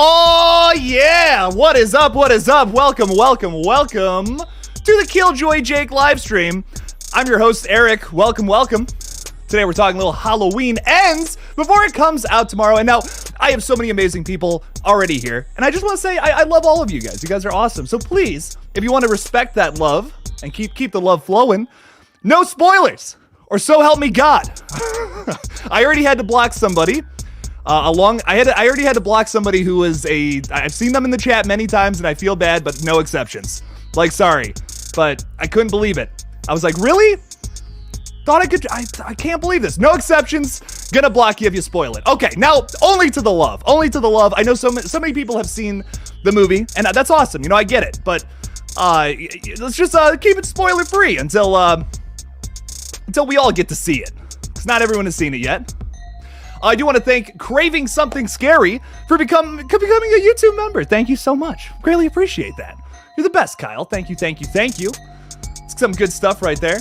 Oh, yeah. What is up? What is up? Welcome, welcome, welcome to the KillJoy Jake live stream. I'm your host, Eric. Welcome, welcome. Today we're talking a little Halloween Ends before it comes out tomorrow. And now I have so many amazing people already here. And I just want to say I love all of you guys. You guys are awesome. So please, if you want to respect that love and keep the love flowing, no spoilers, or so help me God. I already had to block somebody. I already had to block somebody who was I've seen them in the chat many times and I feel bad, but no exceptions. Like, sorry, but I couldn't believe it. I was like, really? Thought I could, I can't believe this. No exceptions, gonna block you if you spoil it. Okay, now, only to the love. I know so many people have seen the movie, and that's awesome, you know, I get it, but let's just keep it spoiler free until we all get to see it, because not everyone has seen it yet. I do want to thank Craving Something Scary for becoming a YouTube member. Thank you so much. Greatly appreciate that. You're the best, Kyle. Thank you. It's some good stuff right there.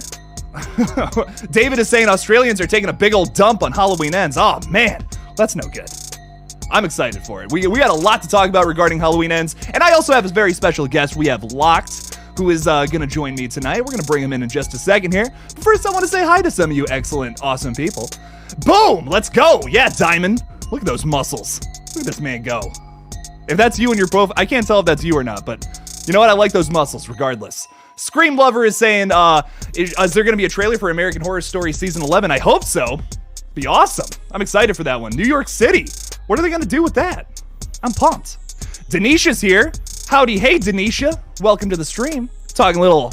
David is saying Australians are taking a big old dump on Halloween Ends. Oh, man. That's no good. I'm excited for it. We got a lot to talk about regarding Halloween Ends. And I also have a very special guest. We have Locked, who is going to join me tonight. We're going to bring him in just a second here. But first, I want to say hi to some of you excellent, awesome people. Boom! Let's go! Yeah, Diamond. Look at those muscles. Look at this man go. If that's you in your profile, I can't tell if that's you or not, but you know what? I like those muscles regardless. Scream Lover is saying, is there going to be a trailer for American Horror Story Season 11? I hope so. Be awesome. I'm excited for that one. New York City. What are they going to do with that? I'm pumped. Denisha's here. Howdy, hey, Denisha. Welcome to the stream. Talking a little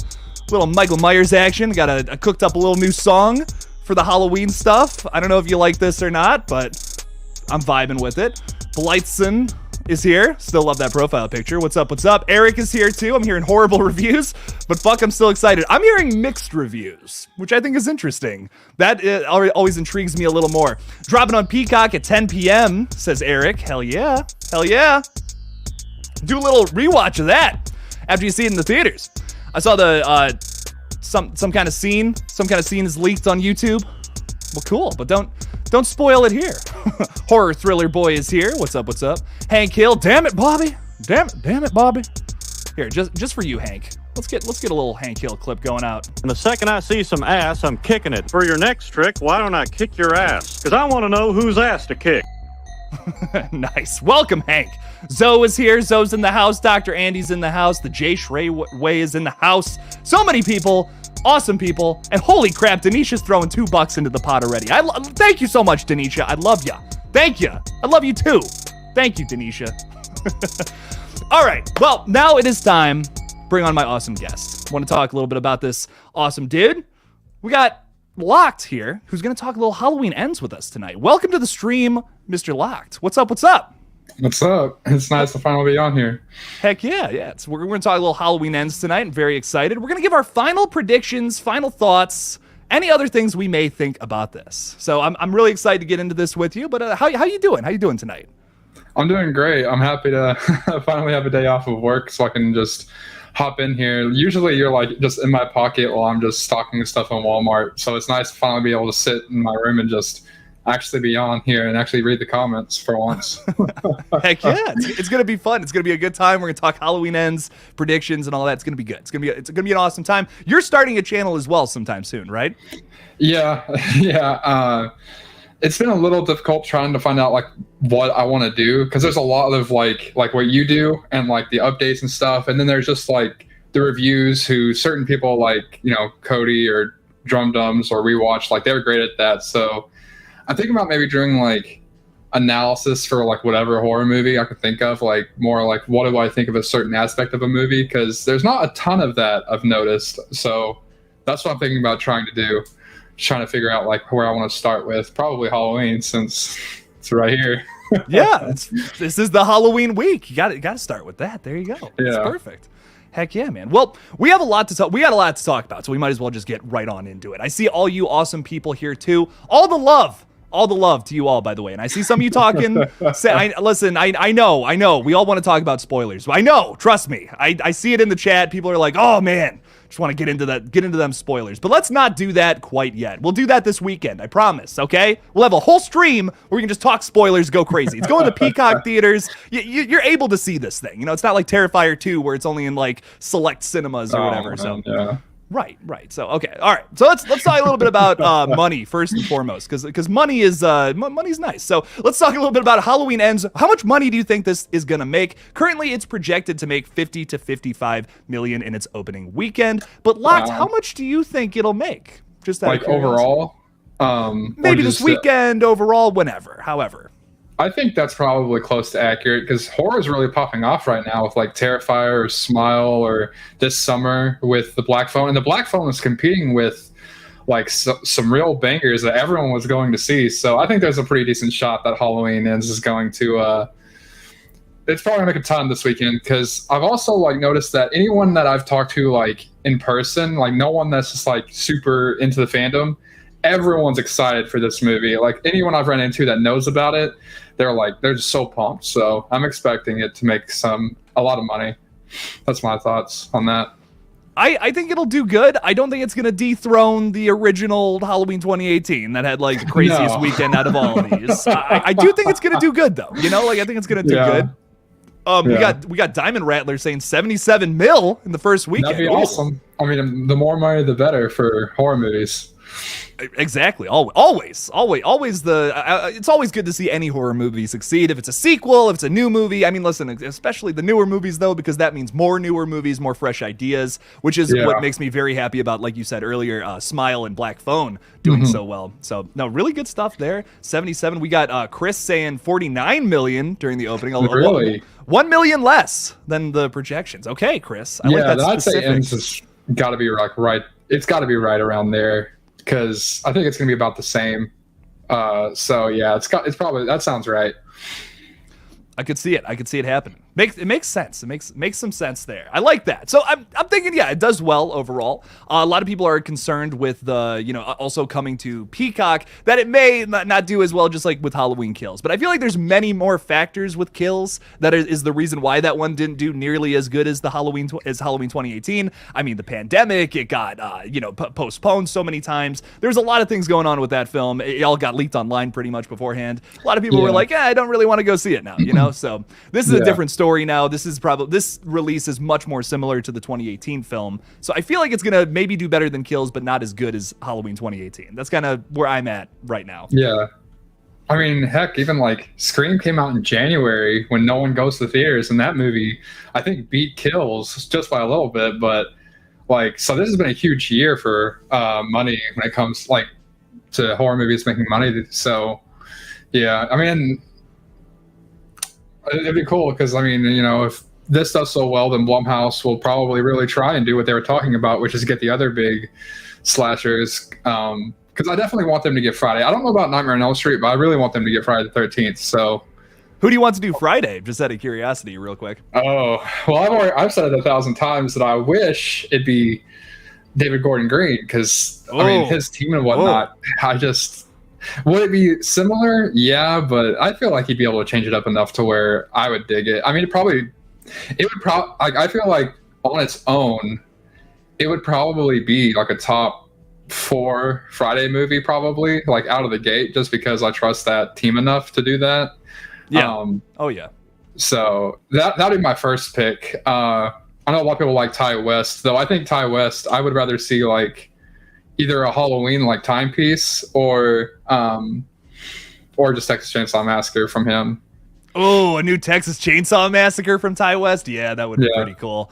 Michael Myers action. Got a cooked up a little new song for the Halloween stuff. I don't know if you like this or not, but I'm vibing with it. Blytheson is here. Still love that profile picture. What's up? Eric is here too. I'm hearing horrible reviews, but fuck, I'm still excited. I'm hearing mixed reviews, which I think is interesting. That always intrigues me a little more. Dropping on Peacock at 10 p.m., says Eric. Hell yeah. Do a little rewatch of that after you see it in the theaters. I saw the some kind of scene is leaked on YouTube. Well, cool, but don't spoil it here. Horror Thriller Boy is here. What's up? Hank Hill. Damn it, Bobby. Damn it, Bobby. Here, just for you, Hank. Let's get a little Hank Hill clip going out. And the second I see some ass, I'm kicking it. For your next trick, why don't I kick your ass? Because I want to know whose ass to kick. Nice. Welcome, Hank. Zoe is here. Zoe's in the house. Dr. Andy's in the house. The Jay Way is in the house. So many people. Awesome people. And holy crap, Denisha's throwing $2 into the pot already. Thank you so much, Denisha. I love ya. Thank you. I love you too. Thank you, Denisha. All right. Well, now it is time. Bring on my awesome guest. Want to talk a little bit about this awesome dude? We got Locked here, who's going to talk a little Halloween Ends with us tonight. Welcome to the stream, Mr. Locked. What's up? What's up? It's nice to finally be on here. Heck yeah. We're going to talk a little Halloween Ends tonight. I'm very excited. We're going to give our final predictions, final thoughts, any other things we may think about this. So I'm really excited to get into this with you. But how you doing? How you doing tonight? I'm doing great. I'm happy to finally have a day off of work so I can just hop in here. Usually you're like just in my pocket while I'm just stocking stuff in Walmart. So it's nice to finally be able to sit in my room and just actually be on here and actually read the comments for once. Heck yeah. It's going to be fun. It's going to be a good time. We're going to talk Halloween Ends, predictions, and all that. It's going to be good. It's going to be an awesome time. You're starting a channel as well sometime soon, right? Yeah. It's been a little difficult trying to find out like what I want to do, because there's a lot of like what you do and like the updates and stuff, and then there's just like the reviews who certain people like, you know, Cody or Drum Dums or Rewatch, like they're great at that. So I'm thinking about maybe doing like analysis for like whatever horror movie I could think of, like more like what do I think of a certain aspect of a movie, because there's not a ton of that I've noticed. So that's what I'm thinking about trying to do. Trying to figure out like where I want to start with. Probably Halloween, since it's right here. Yeah, this is the Halloween week. You got to start with that. There you go. Yeah. It's perfect. Heck yeah, man. Well, we have a lot to talk. We got a lot to talk about, so we might as well just get right on into it. I see all you awesome people here too. All the love All the love to you all, by the way. And I see some of you talking. Listen, I know. We all want to talk about spoilers. I know. Trust me. I see it in the chat. People are like, oh, man. Just want to get into them spoilers. But let's not do that quite yet. We'll do that this weekend. I promise, okay? We'll have a whole stream where we can just talk spoilers, go crazy. It's going to Peacock theaters. You're able to see this thing. You know, it's not like Terrifier 2 where it's only in, like, select cinemas or whatever. So. Yeah. Right. So okay, all right. So let's talk a little bit about money first and foremost, because money is money's nice. So let's talk a little bit about Halloween Ends. How much money do you think this is gonna make? Currently, it's projected to make 50 to 55 million in its opening weekend. But Locked, how much do you think it'll make? Just out of overall, maybe this weekend, overall, whenever, however. I think that's probably close to accurate because horror is really popping off right now with like Terrifier or Smile or this summer with the Black Phone. And the Black Phone is competing with like some real bangers that everyone was going to see. So I think there's a pretty decent shot that Halloween Ends is going to, it's probably gonna make a ton this weekend because I've also like noticed that anyone that I've talked to like in person, like no one that's just like super into the fandom, everyone's excited for this movie. Like anyone I've run into that knows about it, they're just so pumped. So I'm expecting it to make a lot of money. That's my thoughts on that. I think it'll do good. I don't think it's going to dethrone the original Halloween 2018 that had like the craziest weekend out of all of these. I do think it's going to do good though. You know, like I think it's going to do good. We got Diamond Rattler saying 77 mil in the first weekend. That'd be awesome. I mean, the more money, the better for horror movies. Exactly. Always. It's always good to see any horror movie succeed. If it's a sequel, if it's a new movie. I mean, listen, especially the newer movies though, because that means more newer movies, more fresh ideas, which is what makes me very happy about, like you said earlier, Smile and Black Phone doing so well. So no, really good stuff there. 77. We got Chris saying 49 million during the opening. Really? 1 million less than the projections. Okay, Chris. I like that I'd say specific. Ends has got to be like right. It's got to be right around there. Because I think it's going to be about the same. So yeah, it's probably, that sounds right. I could see it happening. It makes sense. It makes some sense there. I like that. So I'm thinking, yeah, it does well overall. A lot of people are concerned with the, also coming to Peacock that it may not do as well, just like with Halloween Kills. But I feel like there's many more factors with Kills that is the reason why that one didn't do nearly as good as the Halloween 2018. I mean, the pandemic, it got postponed so many times. There's a lot of things going on with that film. It all got leaked online pretty much beforehand. A lot of people were like, I don't really want to go see it now. So this is a different story now. This release is much more similar to the 2018 film. So I feel like it's gonna maybe do better than Kills, but not as good as Halloween 2018. That's kind of where I'm at right now. Yeah. I mean, heck, even like Scream came out in January when no one goes to the theaters, and that movie I think beat Kills just by a little bit. But like, so this has been a huge year for money when it comes like to horror movies making money. So yeah, I mean, it'd be cool because, I mean, if this does so well, then Blumhouse will probably really try and do what they were talking about, which is get the other big slashers. Because I definitely want them to get Friday. I don't know about Nightmare on Elm Street, but I really want them to get Friday the 13th. So, who do you want to do Friday? Just out of curiosity, real quick. Oh, well, I've said it 1,000 times that I wish it'd be David Gordon Green because, I mean, his team and whatnot, would it be similar? Yeah, but I feel like he'd be able to change it up enough to where I would dig it. I mean, I feel like on its own, it would probably be like a top 4 Friday movie, probably like out of the gate, just because I trust that team enough to do that. Yeah. So that'd be my first pick. I know a lot of people like Ty West, though. I think Ty West, I would rather see like either a Halloween like timepiece or just Texas Chainsaw Massacre from him. Oh, a new Texas Chainsaw Massacre from Ty West? Yeah, that would be pretty cool.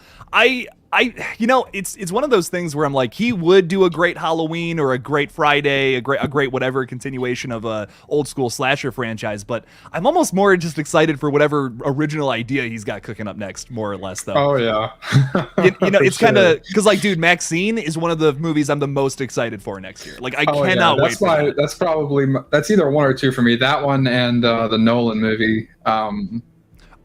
It's one of those things where I'm like, he would do a great Halloween or a great Friday, a great whatever continuation of a old school slasher franchise, but I'm almost more just excited for whatever original idea he's got cooking up next, more or less, though. Oh yeah. It's kind of because, like, dude, Maxine is one of the movies I'm the most excited for next year. Like, I cannot wait for that. That's either one or two for me. That one and the Nolan movie.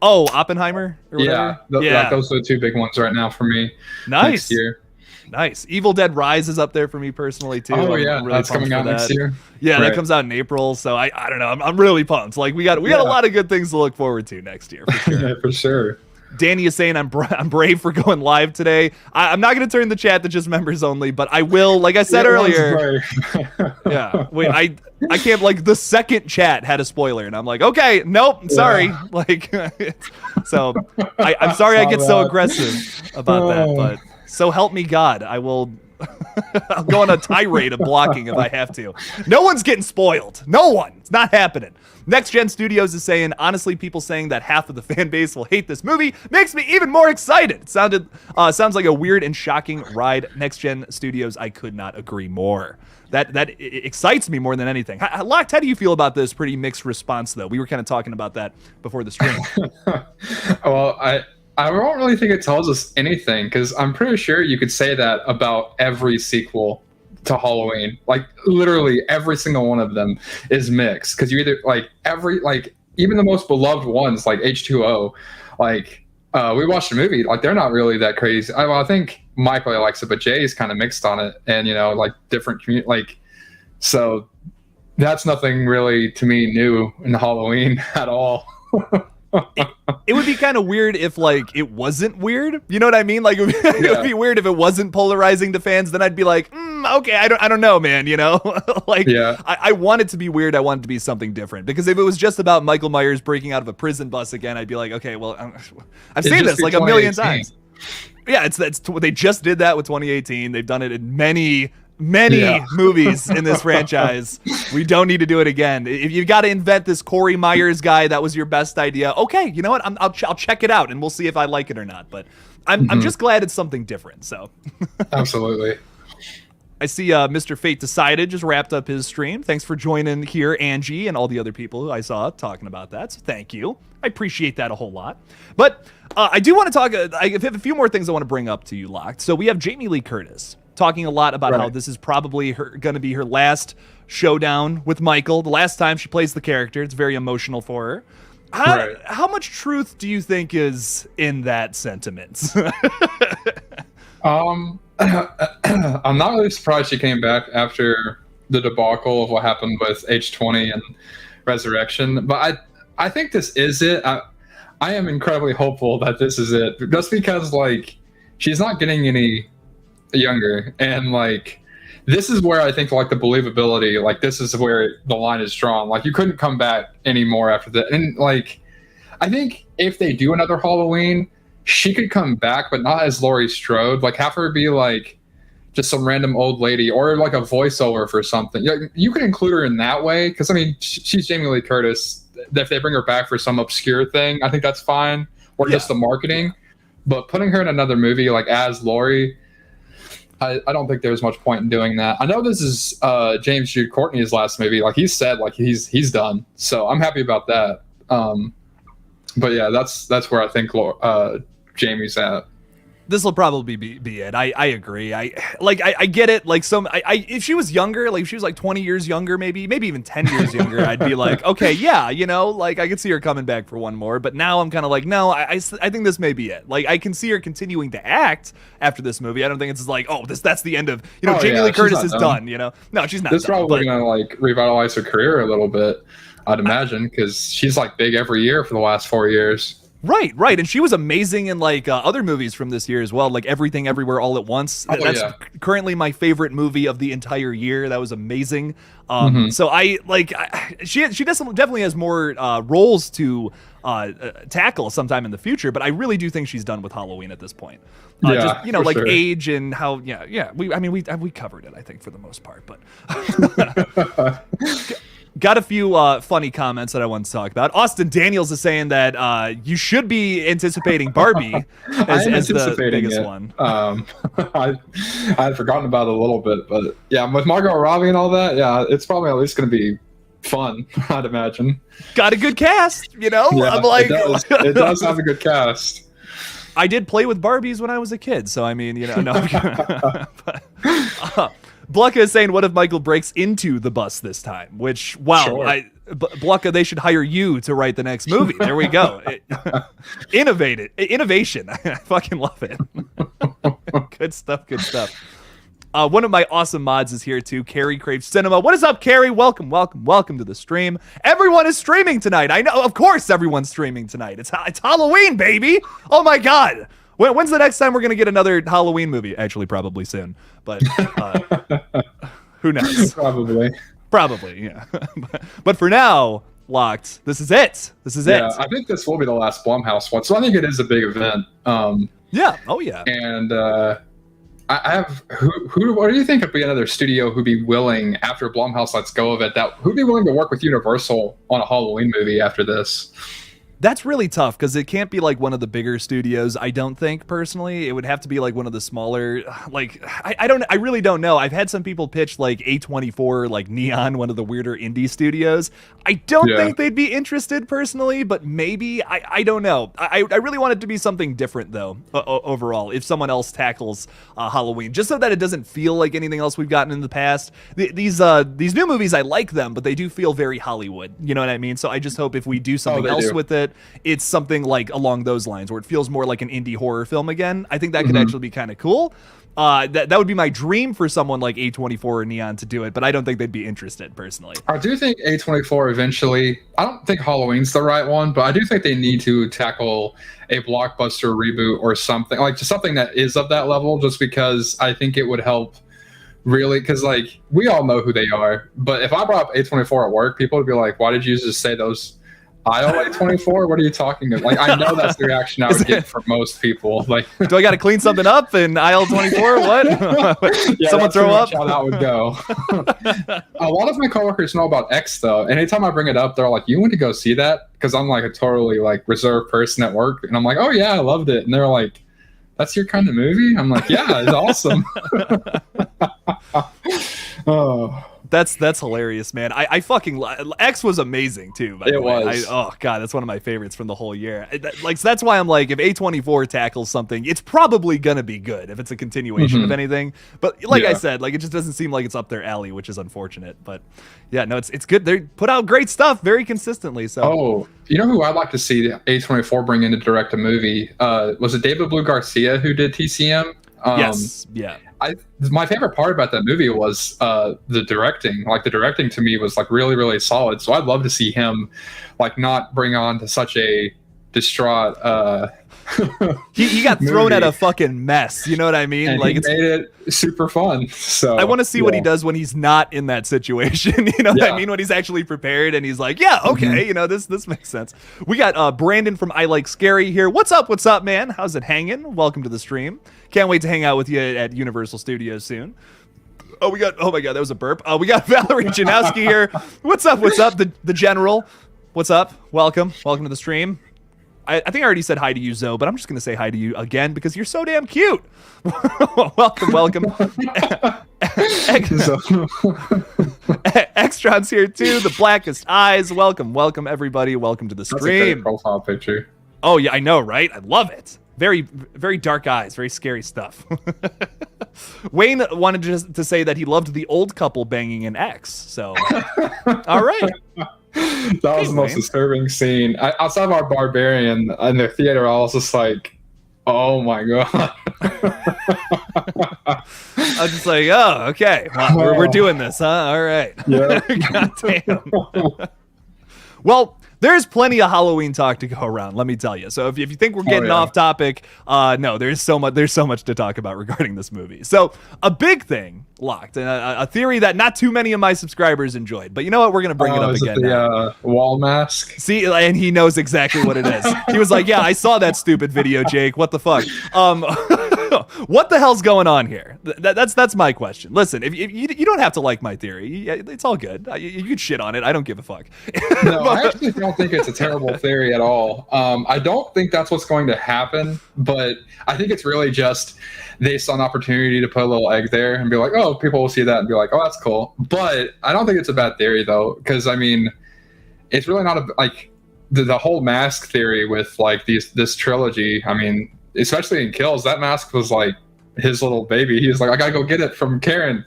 Oppenheimer? Or whatever? Like those are the two big ones right now for me. Nice. Next year. Nice. Evil Dead Rise is up there for me personally too. Oh I'm yeah, really that's pumped coming for out next that. year. Yeah, Right. that comes out in April. So I don't know. I'm really pumped. Like we got a lot of good things to look forward to next year. For sure. Yeah, for sure. Danny is saying I'm brave for going live today. I'm not going to turn the chat to just members only, but I will. Like I said earlier. Yeah. Wait. I can't. Like the second chat had a spoiler, and I'm like, okay, nope. I'm sorry. Like, so I'm sorry I get so aggressive about that, but so help me God, I will. I'll go on a tirade of blocking if I have to. No one's getting spoiled. No one. It's not happening. Next Gen Studios is saying, honestly, people saying that half of the fan base will hate this movie makes me even more excited. It sounds like a weird and shocking ride. Next Gen Studios, I could not agree more. That excites me more than anything. Locked, how do you feel about this pretty mixed response, though? We were kind of talking about that before the stream. Well, I don't really think it tells us anything, because I'm pretty sure you could say that about every sequel to Halloween. Like literally every single one of them is mixed, because you either even the most beloved ones like H2O, like we watched the movie, like they're not really that crazy. I think Mike really likes it, but Jay's kind of mixed on it, and like different community, so that's nothing really to me new in Halloween at all. It would be kind of weird if like it wasn't weird. You know what I mean? Like it would be weird if it wasn't polarizing to fans. Then I'd be like, okay, I don't know, man. Like I want it to be weird. I want it to be something different, because if it was just about Michael Myers breaking out of a prison bus again, I'd be like, okay, well, I've seen this like a million times. Yeah, they just did that with 2018. They've done it in many movies in this franchise. We don't need to do it again. If you got to invent this Corey Myers guy, that was your best idea. Okay, you know what? I'll check it out, and we'll see if I like it or not. But I'm just glad it's something different. So Absolutely. I see Mr. Fate Decided just wrapped up his stream. Thanks for joining here, Angie, and all the other people who I saw talking about that. So thank you. I appreciate that a whole lot. But I do want to talk. I have a few more things I want to bring up to you, Locked. So we have Jamie Lee Curtis talking a lot about how this is probably going to be her last showdown with Michael, the last time she plays the character. It's very emotional for her. How much truth do you think is in that sentiment? I'm not really surprised she came back after the debacle of what happened with H20 and Resurrection, but I think this is it. I am incredibly hopeful that this is it, just because like she's not getting any younger, and like this is where I think like the believability, like this is where the line is drawn. Like you couldn't come back anymore after that. And like I think if they do another Halloween, she could come back, but not as Laurie Strode. Like have her be like just some random old lady, or like a voiceover for something. You could include her in that way, because I mean she's Jamie Lee Curtis. If they bring her back for some obscure thing, I think that's fine, or just the marketing. But putting her in another movie like as Laurie, I don't think there's much point in doing that. I know this is James Jude Courtney's last movie. Like he said, like he's done. So I'm happy about that. But yeah, that's where I think Jamie's at. This will probably be it. I agree. I get it. Like if she was younger, like if she was like 20 years younger, maybe even 10 years younger, I'd be like, okay, yeah, like I could see her coming back for one more. But now I'm kind of like, no, I think this may be it. Like I can see her continuing to act after this movie. I don't think it's just like, oh, that's the end of, Jamie Lee Curtis is done. No, she's not. This is probably gonna like revitalize her career a little bit, I'd imagine, because she's like big every year for the last 4 years. Right. And she was amazing in like other movies from this year as well, like Everything Everywhere All at Once. That's currently my favorite movie of the entire year. That was amazing. So she definitely has more roles to tackle sometime in the future, but I really do think she's done with Halloween at this point. Age and how we covered it, I think, for the most part, but got a few funny comments that I want to talk about. Austin Daniels is saying that you should be anticipating Barbie as the biggest one. I had forgotten about it a little bit, but yeah, with Margot Robbie and all that, yeah, it's probably at least going to be fun, I'd imagine. Got a good cast, Yeah, I'm like, it does have a good cast. I did play with Barbies when I was a kid, so I mean, no. Blucka is saying, what if Michael breaks into the bus this time? Which, wow, sure. Blucka, they should hire you to write the next movie. There we go. Innovation. I fucking love it. Good stuff. Good stuff. One of my awesome mods is here too. Carrie Craves Cinema. What is up, Carrie? Welcome to the stream. Everyone is streaming tonight. I know, of course, everyone's streaming tonight. It's Halloween, baby. Oh my God. When's the next time we're gonna get another Halloween movie? Actually, probably soon. But who knows? Probably, yeah. But for now, Locked. This is it. Yeah, I think this will be the last Blumhouse one, so I think it is a big event. Yeah. Oh yeah. And I have what do you think would be another studio who'd be willing, after Blumhouse lets go of it, who'd be willing to work with Universal on a Halloween movie after this? That's really tough because it can't be like one of the bigger studios. I don't think personally. It would have to be like one of the smaller. Like I really don't know. I've had some people pitch like A24, like Neon, one of the weirder indie studios. I don't think they'd be interested personally, but maybe I don't know. I really want it to be something different though. Overall, if someone else tackles Halloween, just so that it doesn't feel like anything else we've gotten in the past. These new movies, I like them, but they do feel very Hollywood. You know what I mean? So I just hope if we do something else with it. It's something like along those lines where it feels more like an indie horror film again. I think that could actually be kind of cool. That would be my dream for someone like A24 or Neon to do it, but I don't think they'd be interested personally. I do think A24 eventually, I don't think Halloween's the right one, but I do think they need to tackle a blockbuster reboot or something, like just something that is of that level, just because I think it would help really, because like we all know who they are, but if I brought up A24 at work, people would be like, why did you just say those? Aisle A24? What are you talking about? Like, I know that's the reaction I would get from most people. Like, do I got to clean something up in aisle 24? What? Yeah, someone throw up? How that would go. A lot of my coworkers know about X though. Anytime I bring it up, they're like, "You went to go see that?" Because I'm like a totally like reserved person at work, and I'm like, "Oh yeah, I loved it." And they're like, "That's your kind of movie?" I'm like, "Yeah, it's awesome." Oh. That's hilarious, man. I fucking X was amazing too. By the way. Was. Oh god, that's one of my favorites from the whole year. So that's why I'm like, if A24 tackles something, it's probably gonna be good if it's a continuation of anything. But like I said, like it just doesn't seem like it's up their alley, which is unfortunate. But yeah, no, it's good. They put out great stuff very consistently. So you know who I'd like to see A24 bring in to direct a movie? Was it David Blue Garcia who did TCM? Yes. Yeah. My favorite part about that movie was the directing. Like the directing to me was like really, really solid. So I'd love to see him like not bring on to such a distraught he got thrown at a fucking mess. You know what I mean? And like it's made it super fun. So I want to see what he does when he's not in that situation. You know what I mean? When he's actually prepared and he's like, yeah, okay, you know, this makes sense. We got Brandon from I Like Scary here. What's up, man? How's it hanging? Welcome to the stream. Can't wait to hang out with you at Universal Studios soon. Oh my god, that was a burp. We got Valerie Janowski here. What's up? The General. What's up? Welcome to the stream. I think I already said hi to you, Zoe, but I'm just going to say hi to you again because you're so damn cute. welcome. Extron's here too. The Blackest Eyes. Welcome everybody. Welcome to the stream. That's a great profile picture. Oh yeah, I know, right? I love it. Very, very dark eyes. Very scary stuff. Wayne wanted to say that he loved the old couple banging an X. So, all right. That was the most disturbing scene. Outside of our Barbarian in the theater, I was just like, oh my god. I was just like, oh, okay. Well, we're doing this, huh? All right. Yeah. God damn. Well, there's plenty of Halloween talk to go around, let me tell you. So if you think we're getting off topic, no, there's so much to talk about regarding this movie. So a big thing, Locked, and a theory that not too many of my subscribers enjoyed. But you know what? We're going to bring it up again now. Wall mask? See, and he knows exactly what it is. He was like, yeah, I saw that stupid video, Jake. What the fuck? What the hell's going on here? That's my question. Listen, if you don't have to like my theory. It's all good. You can shit on it. I don't give a fuck. No, I actually don't think it's a terrible theory at all. I don't think that's what's going to happen, but I think it's really just they saw an opportunity to put a little egg there and be like, oh, people will see that and be like, oh, that's cool. But I don't think it's a bad theory though, because I mean, it's really not like the whole mask theory with like this trilogy. I mean, especially in Kills, that mask was like his little baby. He was like, I gotta go get it from Karen.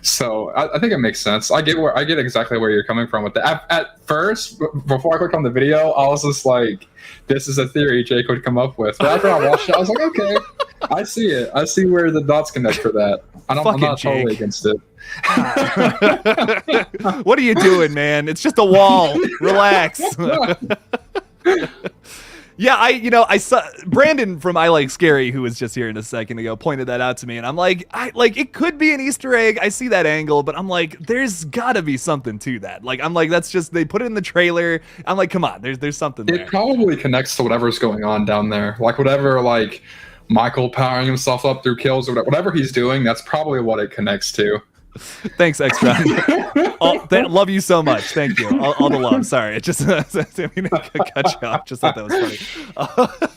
So I think it makes sense. I get exactly where you're coming from with that. At first, before I clicked on the video, I was just like, "This is a theory Jake would come up with." But after I watched it, I was like, "Okay, I see it. I see where the dots connect for that." I'm not totally against it. What are you doing, man? It's just a wall. Relax. Yeah, I saw Brandon from I Like Scary, who was just here in a second ago, pointed that out to me, and I'm like, it could be an Easter egg. I see that angle, but I'm like, there's got to be something to that. Like, I'm like, that's just, they put it in the trailer. I'm like, come on, there's something there. It probably connects to whatever's going on down there, like whatever, like Michael powering himself up through kills or whatever he's doing. That's probably what it connects to. Thanks, Extra. Love you so much. Thank you. All the love. Sorry, it just I mean, cut you off. Just thought that was funny.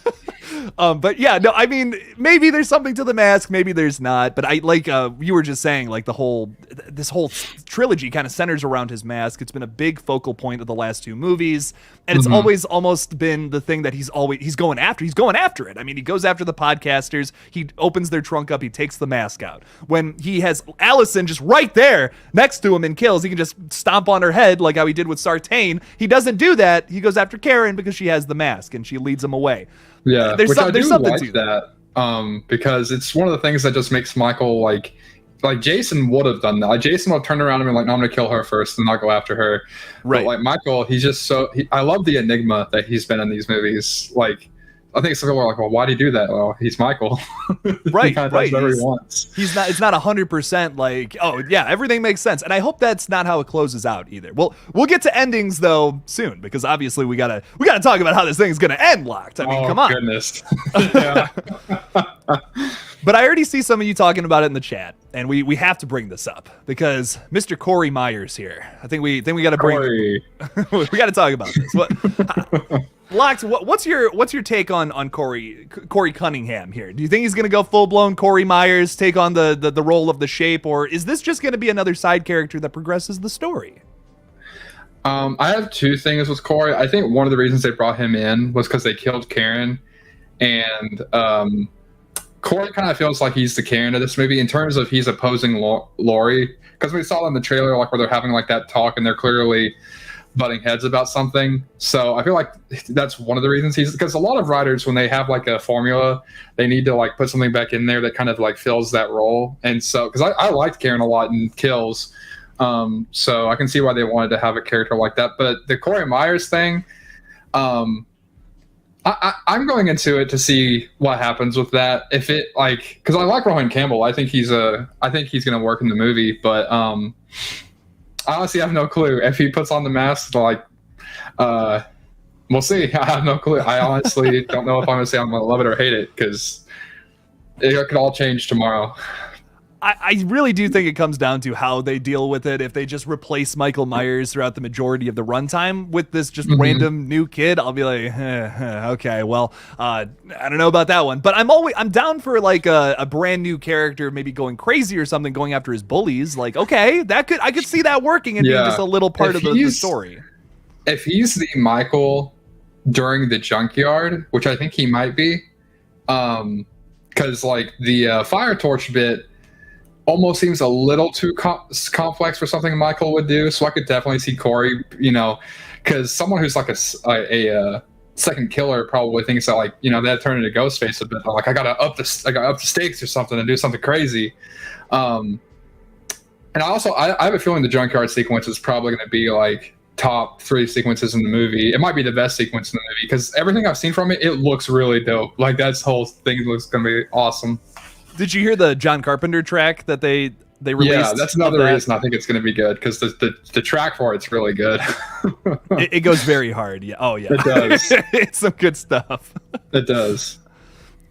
But yeah, no, I mean, maybe there's something to the mask, maybe there's not. But I like you were just saying, like this whole trilogy kind of centers around his mask. It's been a big focal point of the last two movies, and it's always almost been the thing that he's going after. He's going after it. I mean, he goes after the podcasters. He opens their trunk up. He takes the mask out. When he has Allison just right there next to him and kills, he can just stomp on her head like how he did with Sartain. He doesn't do that. He goes after Karen because she has the mask and she leads him away. Yeah, there's something like to that. Because it's one of the things that just makes Michael like Jason would have done that. Like Jason would turn around and be like, "No, I'm gonna kill her first, and not go after her." Right. But like Michael, he's just I love the enigma that he's been in these movies. Like, I think some people are like, "Well, why do you do that?" Well, he's Michael. Right. He kind of does whatever he wants. He's not. It's not 100% like, oh yeah, everything makes sense. And I hope that's not how it closes out either. We'll get to endings though soon, because obviously we gotta talk about how this thing's gonna end. Locked. I mean, come on. Goodness. But I already see some of you talking about it in the chat, and we have to bring this up because Mr. Corey Myers here. I think we got to bring. We got to talk about this. Locked. What's your take on Corey Cunningham here? Do you think he's gonna go full blown Corey Myers, take on the role of the Shape, or is this just gonna be another side character that progresses the story? I have two things with Corey. I think one of the reasons they brought him in was because they killed Karen, and Corey kind of feels like he's the Karen of this movie in terms of he's opposing Laurie, because we saw in the trailer like where they're having like that talk and they're clearly butting heads about something. So I feel like that's one of the reasons because a lot of writers, when they have like a formula, they need to like put something back in there that kind of like fills that role. And so because I liked Karen a lot in Kills, so I can see why they wanted to have a character like that. But the Corey Myers thing, I'm going into it to see what happens with that. If it like, because I like Rohan Campbell, I think he's going to work in the movie. But I honestly have no clue if he puts on the mask. Like, we'll see. I have no clue. I honestly don't know if I'm going to say I'm going to love it or hate it because it could all change tomorrow. I really do think it comes down to how they deal with it. If they just replace Michael Myers throughout the majority of the runtime with this just random new kid, I'll be like, okay, well, I don't know about that one. But I'm down for like a brand new character, maybe going crazy or something, going after his bullies. Like, okay, I could see that working and being just a little part of the story. If he's the Michael during the junkyard, which I think he might be, because like the fire torch bit almost seems a little too complex for something Michael would do. So I could definitely see Corey, because someone who's like a second killer probably thinks that like, they had to turn into Ghostface a bit. They're like, I gotta up the stakes or something and do something crazy. And I have a feeling the junkyard sequence is probably going to be like top 3 sequences in the movie. It might be the best sequence in the movie because everything I've seen from it looks really dope. Like that whole thing looks going to be awesome. Did you hear the John Carpenter track that they released? Yeah, that's another reason I think it's going to be good because the track for it's really good. it goes very hard. Yeah. Oh yeah. It does. It's some good stuff. It does.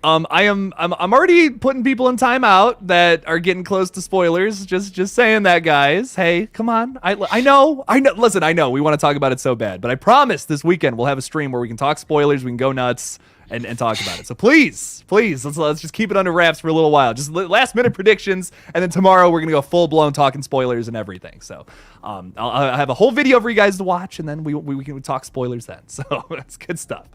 I'm already putting people in timeout that are getting close to spoilers. Just saying that, guys. Hey, come on. I know. Listen, I know we want to talk about it so bad, but I promise this weekend we'll have a stream where we can talk spoilers. We can go nuts and talk about it. So please, let's just keep it under wraps for a little while. Just last minute predictions, and then tomorrow we're gonna go full blown talking spoilers and everything. So I'll have a whole video for you guys to watch, and then we can talk spoilers then. So that's good stuff.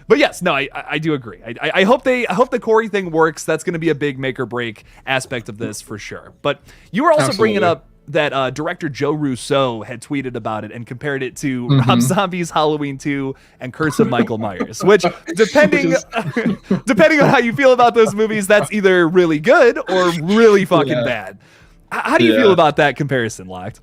But yes, no, I do agree. I hope the Corey thing works. That's going to be a big make or break aspect of this for sure. But you were also bringing up that director Joe Russo had tweeted about it and compared it to Rob Zombie's Halloween 2 and Curse of Michael Myers, which depending on how you feel about those movies, that's either really good or really fucking bad. How do you feel about that comparison, Locked?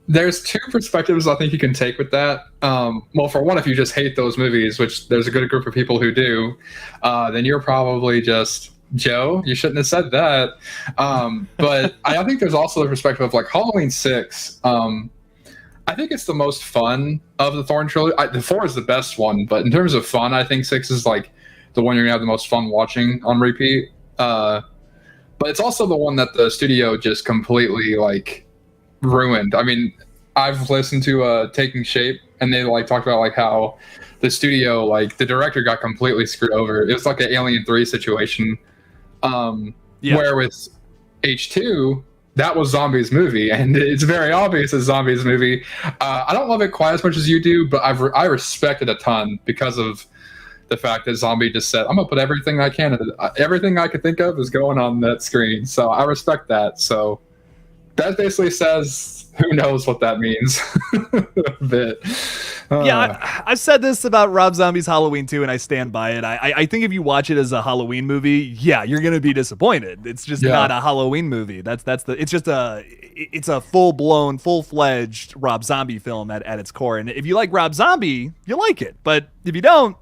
There's two perspectives I think you can take with that. Well, for one, if you just hate those movies, which there's a good group of people who do, then you're probably just Joe. You shouldn't have said that. But I think there's also the perspective of like Halloween 6. I think it's the most fun of the Thorn trilogy. The 4 is the best one, but in terms of fun, I think 6 is like the one you're gonna have the most fun watching on repeat. But it's also the one that the studio just completely like ruined. I mean, I've listened to Taking Shape, and they like talked about like how the studio, like the director got completely screwed over. It was like an Alien 3 situation. Where with H2, that was Zombie's movie, and it's very obvious it's Zombie's movie. I don't love it quite as much as you do, but I respect it a ton because of the fact that Zombie just said, I'm gonna put everything I can, everything I could think of is going on that screen. So I respect that. So that basically says, who knows what that means. A bit. I've said this about Rob Zombie's Halloween 2, and I stand by it. I think if you watch it as a Halloween movie, you're gonna be disappointed. It's just not a Halloween movie. It's a full-blown, full-fledged Rob Zombie film at its core. And if you like Rob Zombie, you'll like it. But if you don't,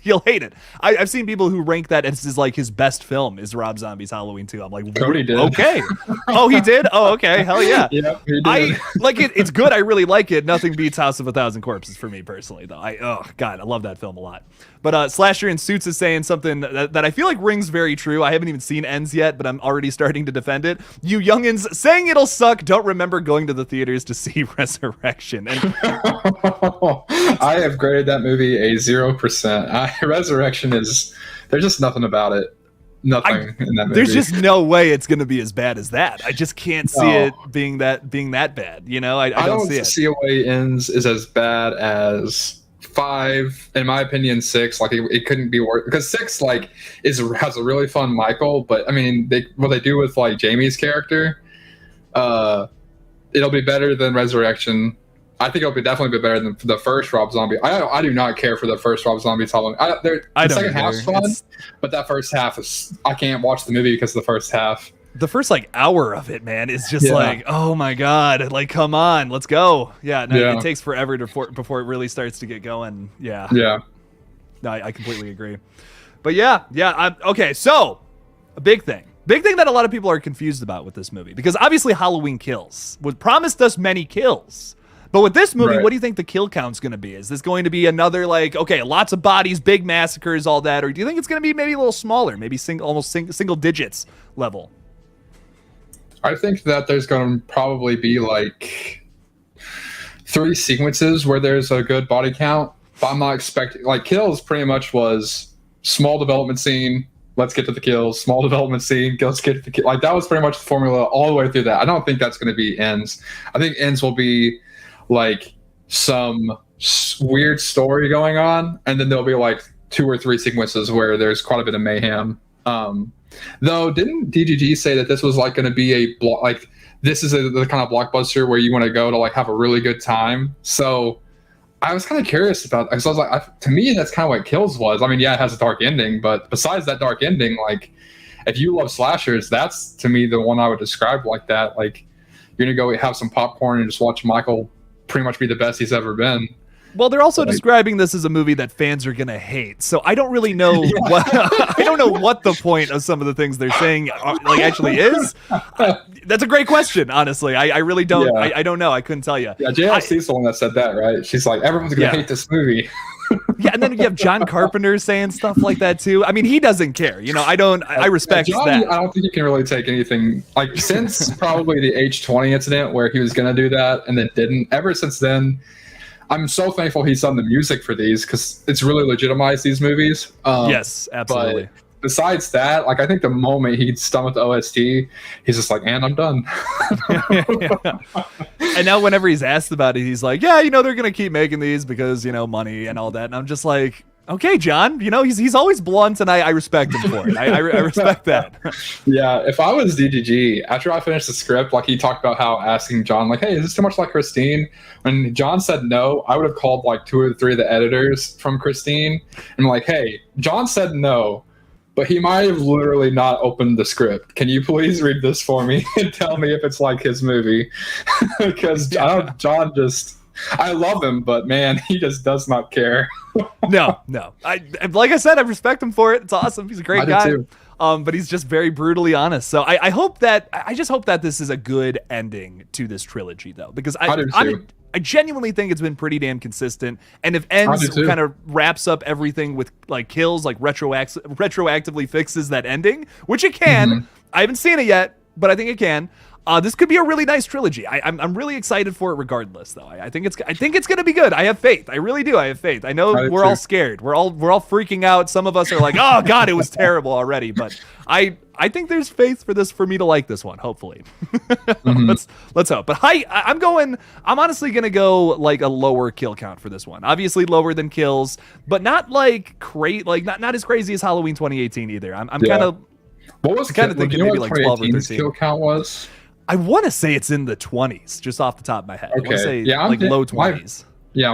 you'll hate it. I've seen people who rank that as like his best film is Rob Zombie's Halloween 2. I'm like, Cody did. Okay. Oh, he did? Oh, okay. Hell yeah. Yeah, he did. I like it. It's good. I really like it. Nothing beats House of a Thousand Corpses for me personally, though. I love that film a lot. But Slasher in Suits is saying something that I feel like rings very true. I haven't even seen Ends yet, but I'm already starting to defend it. You youngins saying it'll suck don't remember going to the theaters to see Resurrection. And I have graded that movie a 0%. Resurrection there's just nothing about it. Nothing in that movie. There's just no way it's going to be as bad as that. I just can't see it being that bad. You know, I don't see a way Ends is as bad as 5. In my opinion, 6. Like it couldn't be worse because 6 like has a really fun Michael, but I mean what they do with like Jamie's character, it'll be better than Resurrection. I think it'll definitely be better than the first Rob Zombie. I do not care for the first Rob Zombie's Halloween. The second half's fun, but that first half I can't watch the movie because of the first half. The first like hour of it, man, is just like, oh my god, like come on, let's go. It takes forever before it really starts to get going. No, I completely agree. But okay. So a big thing that a lot of people are confused about with this movie, because obviously Halloween Kills promised us many kills. But with this movie, what do you think the kill count's going to be? Is this going to be another like, okay, lots of bodies, big massacres, all that, or do you think it's going to be maybe a little smaller, maybe almost single digits level? I think that there's going to probably be like 3 sequences where there's a good body count, but I'm not expecting like Kills pretty much was small development scene. Let's get to the kills. Small development scene. Let's get to the kills. Like that was pretty much the formula all the way through that. I don't think that's going to be Ends. I think Ends will be like some weird story going on, and then there'll be like 2 or 3 sequences where there's quite a bit of mayhem. Though, didn't DGG say that this was like going to be this is the kind of blockbuster where you want to go to like have a really good time? So I was kind of curious about, because I was like, to me, that's kind of what Kills was. I mean, it has a dark ending, but besides that dark ending, like if you love slashers, that's to me the one I would describe like that. Like you're gonna go have some popcorn and just watch Michael pretty much be the best he's ever been. Well, they're also describing this as a movie that fans are gonna hate, so I don't really know I don't know what the point of some of the things they're saying actually is. That's a great question, honestly. I really don't. Yeah. I don't know. I couldn't tell you. Yeah, JLC's the one that said that, right? She's like, everyone's gonna hate this movie. And then you have John Carpenter saying stuff like that too. I mean, he doesn't care. You know, I respect John, that. I don't think you can really take anything like since probably the H20 incident where he was gonna do that and then didn't. Ever since then, I'm so thankful he's done the music for these because it's really legitimized these movies. Yes, absolutely. But besides that, like I think the moment he's done with the OST, he's just like, and I'm done. And now whenever he's asked about it, he's like, yeah, they're going to keep making these because, money and all that. And I'm just like, okay, John, he's always blunt, and I respect him for it. I respect that. Yeah, if I was DGG, after I finished the script, like he talked about how asking John, like, hey, is this too much like Christine? When John said no, I would have called like 2 or 3 of the editors from Christine and like, hey, John said no, but he might have literally not opened the script. Can you please read this for me and tell me if it's like his movie? Because John just... I love him, but man, he just does not care. No. Like I said, I respect him for it. It's awesome. He's a great guy. Too. But he's just very brutally honest. So I just hope that this is a good ending to this trilogy, though, because I genuinely think it's been pretty damn consistent. And if ends kind of wraps up everything with like kills, like retroactively fixes that ending, which it can. I haven't seen it yet, but I think it can. This could be a really nice trilogy. I'm really excited for it regardless, though. I think it's going to be good. I have faith. I really do. I have faith. I know we're all scared. We're all freaking out. Some of us are like, oh God, it was terrible already. But I think there's faith for me to like this one. Hopefully, let's hope. But I'm honestly going to go like a lower kill count for this one. Obviously lower than kills, but not like not as crazy as Halloween 2018 either. I'm kind of. What was kind of thinking maybe like 12 or 13. Kill count was? I want to say it's in the 20s, just off the top of my head. Okay. I want to say like low 20s.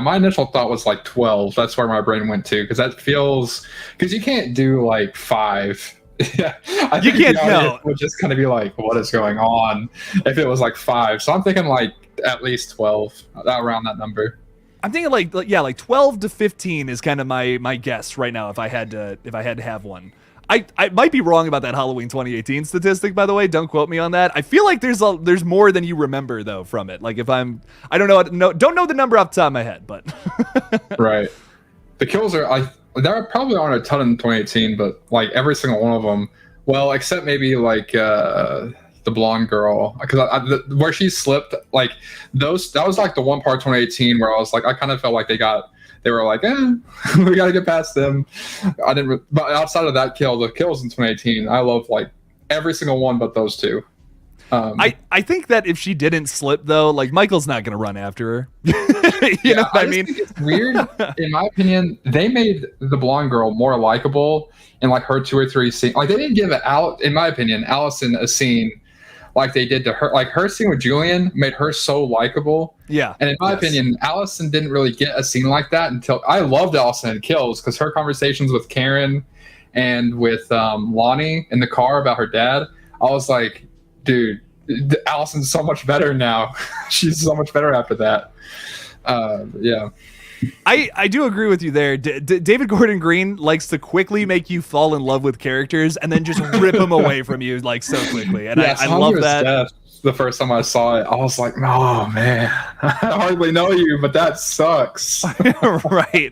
My initial thought was like 12. That's where my brain went to, because that feels... Because you can't do like 5. Yeah, I think you can't. No, would just kind of be like, what is going on? If it was like 5, so I'm thinking like at least 12, around that number. I'm thinking like 12 to 15 is kind of my guess right now. If I had to have one. I might be wrong about that Halloween 2018 statistic, by the way. Don't quote me on that. I feel like there's more than you remember though from it. Like if I don't know the number off the top of my head, but right. The kills there probably aren't a ton in 2018, but like every single one of them, well, except maybe like the blonde girl, because where she slipped, like that was like the one part 2018 where I was like, I kind of felt like they were like, we got to get past them. But outside of that kill, the kills in 2018, I love like every single one but those 2. I think that if she didn't slip though, like Michael's not going to run after her. you know what I mean? It's weird. In my opinion, they made the blonde girl more likable in like her 2 or 3 scenes. Like they didn't give in my opinion, Allison a scene like they did to her. Like her scene with Julian made her so likable. Yeah. And in my opinion, Allison didn't really get a scene like that until... I loved Allison in Kills because her conversations with Karen and with Lonnie in the car about her dad, I was like, dude, Allison's so much better now. She's so much better after that. Yeah. I do agree with you there. David Gordon Green likes to quickly make you fall in love with characters and then just rip them away from you like so quickly. And I love that. The first time I saw it, I was like, oh man, I hardly know you, but that sucks. right.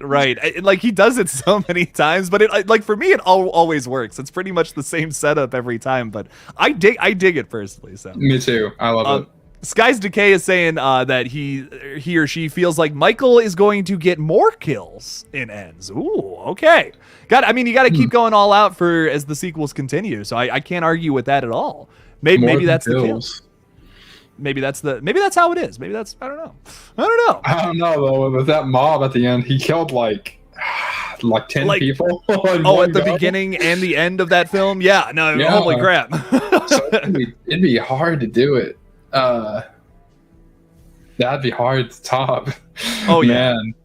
Like he does it so many times, but like for me, it always works. It's pretty much the same setup every time, but I dig it personally. So me too. I love it. Sky's Decay is saying that he or she feels like Michael is going to get more kills in Ends. Ooh, okay. You got to keep going all out as the sequels continue. So I can't argue with that at all. Maybe that's the kills. Maybe that's how it is. Maybe that's I don't know. I don't know though. With that mob at the end, he killed like 10 people. At the beginning and the end of that film. Yeah. No. Yeah. Holy crap. So it'd be hard to do it. That'd be hard to top. Oh yeah. Man.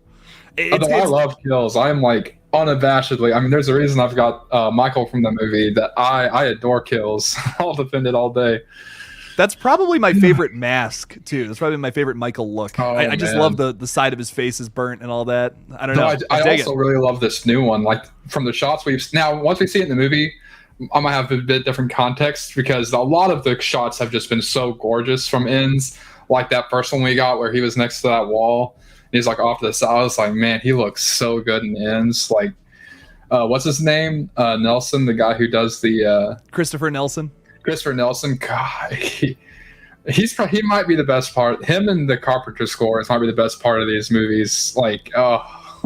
I love kills. I'm like unabashedly. I mean, there's a reason I've got Michael from the movie that I adore kills. I'll defend it all day. That's probably my favorite mask too. That's probably my favorite Michael look. I just love the side of his face is burnt and all that. I don't know. I also really love this new one. Like from the shots once we see it in the movie, I might have a bit different context because a lot of the shots have just been so gorgeous from Ends. Like that first one we got where he was next to that wall and he's like off to the side. I was like, man, he looks so good in Ends. Like, what's his name? Nelson, the guy who does the Christopher Nelson. God, he might be the best part. Him and the Carpenter scores might be the best part of these movies. Like, oh,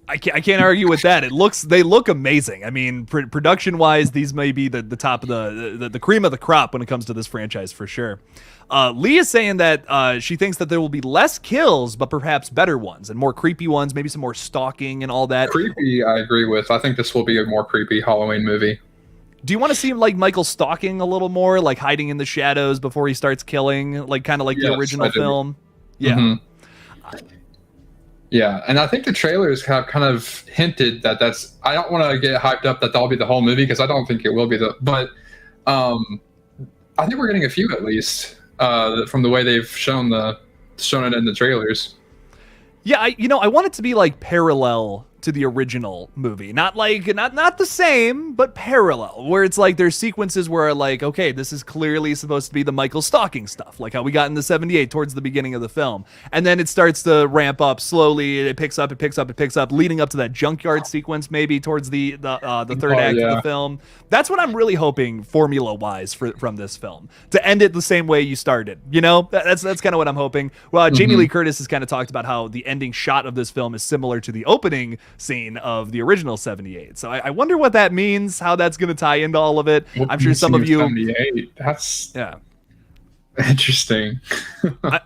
I can't argue with that. They look amazing. I mean, production wise, these may be the top of the cream of the crop when it comes to this franchise for sure. Lee is saying that she thinks that there will be less kills, but perhaps better ones and more creepy ones, maybe some more stalking and all that. Creepy, I agree with. I think this will be a more creepy Halloween movie. Do you want to see like Michael stalking a little more, like hiding in the shadows before he starts killing, like kind of like the original film? Yeah. Mm-hmm. Yeah, and I think the trailers have kind of hinted that that's. I don't want to get hyped up that that'll be the whole movie because I don't think it will be but I think we're getting a few at least from the way they've shown it in the trailers. Yeah, I want it to be like parallel to the original movie, not the same, but parallel, where it's like there's sequences where like, okay, this is clearly supposed to be the Michael stalking stuff, like how we got in the 78 towards the beginning of the film, and then it starts to ramp up slowly. It picks up, leading up to that junkyard sequence maybe towards the third act of the film. That's what I'm really hoping formula wise from this film, to end it the same way you started. That's kind of what I'm hoping. Well, Jamie Lee Curtis has kind of talked about how the ending shot of this film is similar to the opening scene of the original 78. So I wonder what that means, how that's going to tie into all of it. I'm sure some of you 78. That's interesting.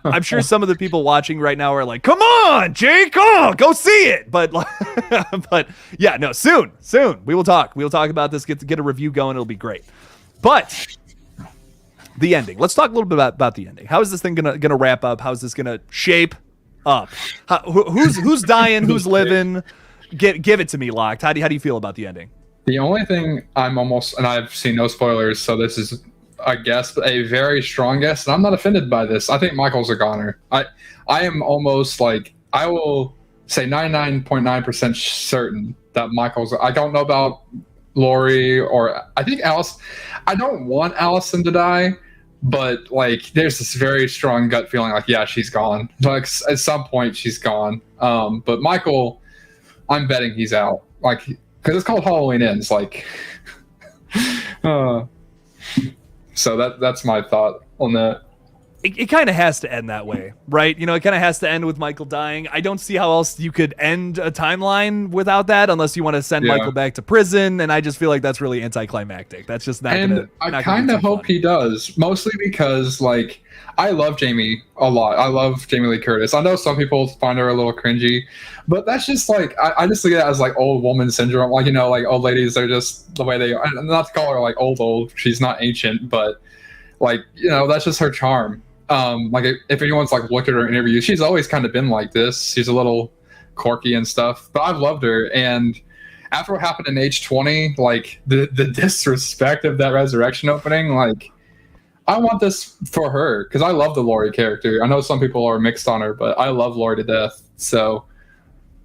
I'm sure some of the people watching right now are like, come on, Jake, go see it. But yeah, no, soon we will talk about this, get a review going. It'll be great. But the ending, let's talk a little bit about the ending. How is this thing gonna wrap up? How is this gonna shape up? Who's dying? Who's living? Give it to me, Locked. How do you feel about the ending? The only thing and I've seen no spoilers, so this is a guess, but a very strong guess, and I'm not offended by this. I think Michael's a goner. I am almost like, I will say 99.9% certain that Michael's. I don't know about Laurie or I think Alice. I don't want Allison to die, but like there's this very strong gut feeling like, yeah, she's gone. Like at some point she's gone. But Michael, I'm betting he's out. Like, because it's called Halloween Ends. Like, so that's my thought on that. It kind of has to end that way, right? It kind of has to end with Michael dying. I don't see how else you could end a timeline without that, unless you want to send Michael back to prison. And I just feel like that's really anticlimactic. That's just not. And I kind of hope he does, mostly because like I love Jamie a lot. I love Jamie Lee Curtis. I know some people find her a little cringy, but that's just like I just look at it as like old woman syndrome. Like like old ladies are just the way they are. Not to call her like old. She's not ancient, but like that's just her charm. Like if anyone's like looked at her interviews, she's always kind of been like this. She's a little quirky and stuff, but I've loved her. And after what happened in Age 20, like the disrespect of that resurrection opening, like I want this for her because I love the Laurie character. I know some people are mixed on her, but I love Laurie to death. So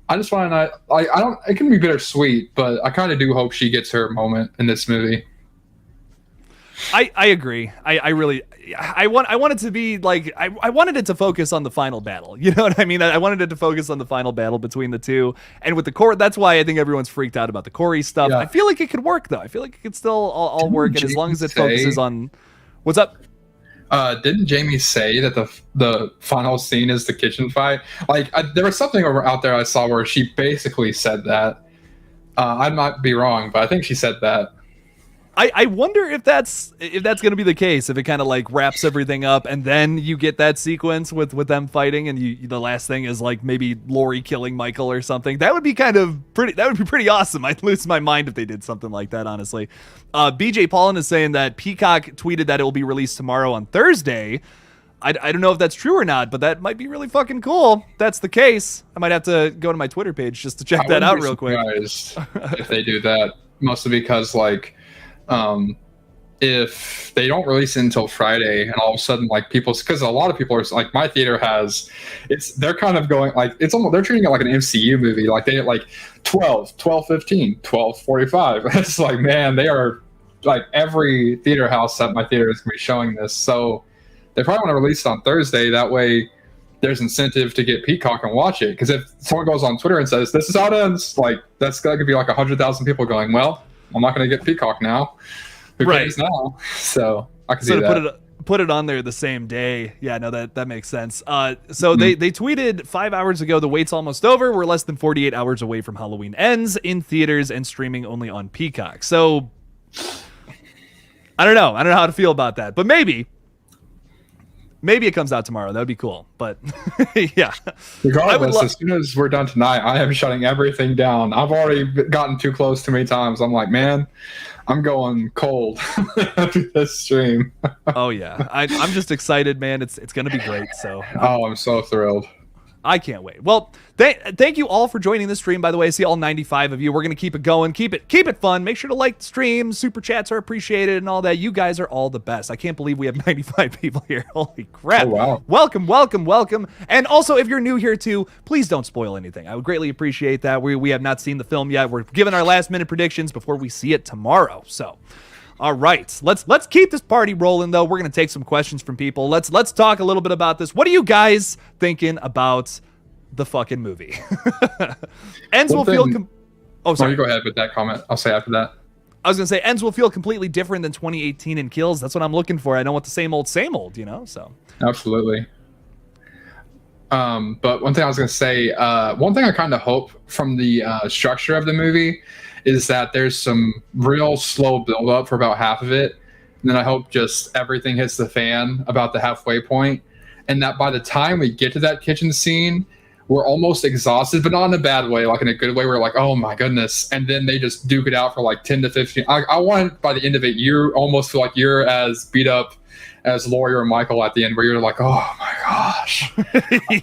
I just want to. I don't. It can be bittersweet, but I kind of do hope she gets her moment in this movie. I agree. I want it to be like I wanted it to focus on the final battle. You know what I mean? I wanted it to focus on the final battle between the two, and with the Corey. That's why I think everyone's freaked out about the Corey stuff. Yeah. I feel like it could work though. I feel like it could still all work, and as long as it focuses on what's up. Didn't Jamie say that the final scene is the kitchen fight? Like there was something out there I saw where she basically said that. I might be wrong, but I think she said that. I wonder if that's going to be the case, if it kind of like wraps everything up and then you get that sequence with them fighting and the last thing is like maybe Laurie killing Michael or something. That would be pretty awesome. I'd lose my mind if they did something like that, honestly. BJ Paulin is saying that Peacock tweeted that it will be released tomorrow on Thursday. I don't know if that's true or not, but that might be really fucking cool. If that's the case, I might have to go to my Twitter page just to check that out real quick. If they do that, mostly because like if they don't release it until Friday and all of a sudden like because a lot of people are like, my theater they're kind of going like it's almost, they're treating it like an MCU movie. Like they like 12:15, 12:45. It's like, man, they are like every theater house at my theater is going to be showing this. So they probably want to release it on Thursday. That way there's incentive to get Peacock and watch it. Because if someone goes on Twitter and says, this is how it ends, like that's going to be like 100,000 people going, well, I'm not going to get Peacock now. Who cares now? So I can see that. put it on there the same day. Yeah, no, that makes sense. So they tweeted 5 hours ago, the wait's almost over. We're less than 48 hours away from Halloween Ends in theaters and streaming only on Peacock. So I don't know how to feel about that, but maybe it comes out tomorrow. That would be cool. But yeah. Regardless, as soon as we're done tonight, I am shutting everything down. I've already gotten too close too many times. I'm like, man, I'm going cold after this stream. Oh yeah. I'm just excited, man. It's going to be great. So I'm so thrilled. I can't wait. Well, thank you all for joining the stream, by the way. I see all 95 of you. We're going to keep it going. Keep it fun. Make sure to like the stream. Super chats are appreciated and all that. You guys are all the best. I can't believe we have 95 people here. Holy crap. Oh, wow. Welcome. And also, if you're new here too, please don't spoil anything. I would greatly appreciate that. We have not seen the film yet. We're giving our last minute predictions before we see it tomorrow. So, all right, let's keep this party rolling, though. We're going to take some questions from people. Let's talk a little bit about this. What are you guys thinking about the fucking movie? Ends will feel... Oh, sorry. You go ahead with that comment. I'll say after that. I was going to say, ends will feel completely different than 2018 in Kills. That's what I'm looking for. I don't want the same old, you know? So absolutely. But one thing I was going to say, one thing I kind of hope from the structure of the movie is that there's some real slow build up for about half of it. And then I hope just everything hits the fan about the halfway point, and that by the time we get to that kitchen scene, we're almost exhausted, but not in a bad way, like in a good way. We're like, oh my goodness. And then they just duke it out for like 10 to 15. I want by the end of it, you almost feel like you're as beat up as Laurie or Michael at the end, where you're like, oh my gosh.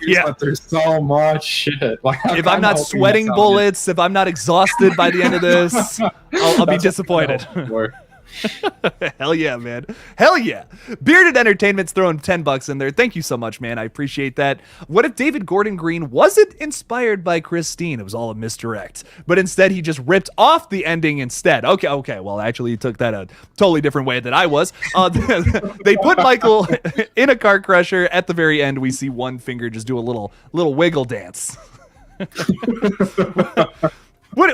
Yeah. There's so much shit. Like, if I'm not sweating bullets, if I'm not exhausted by the end of this, I'll be disappointed. Hell yeah, man. Hell yeah. Bearded Entertainment's throwing $10 in there. Thank you so much, man. I appreciate that. What if David Gordon Green wasn't inspired by Christine? It was all a misdirect. But instead, he just ripped off the ending instead. Okay. Well, actually, he took that a totally different way than I was. They put Michael in a car crusher. At the very end, we see one finger just do a little wiggle dance. What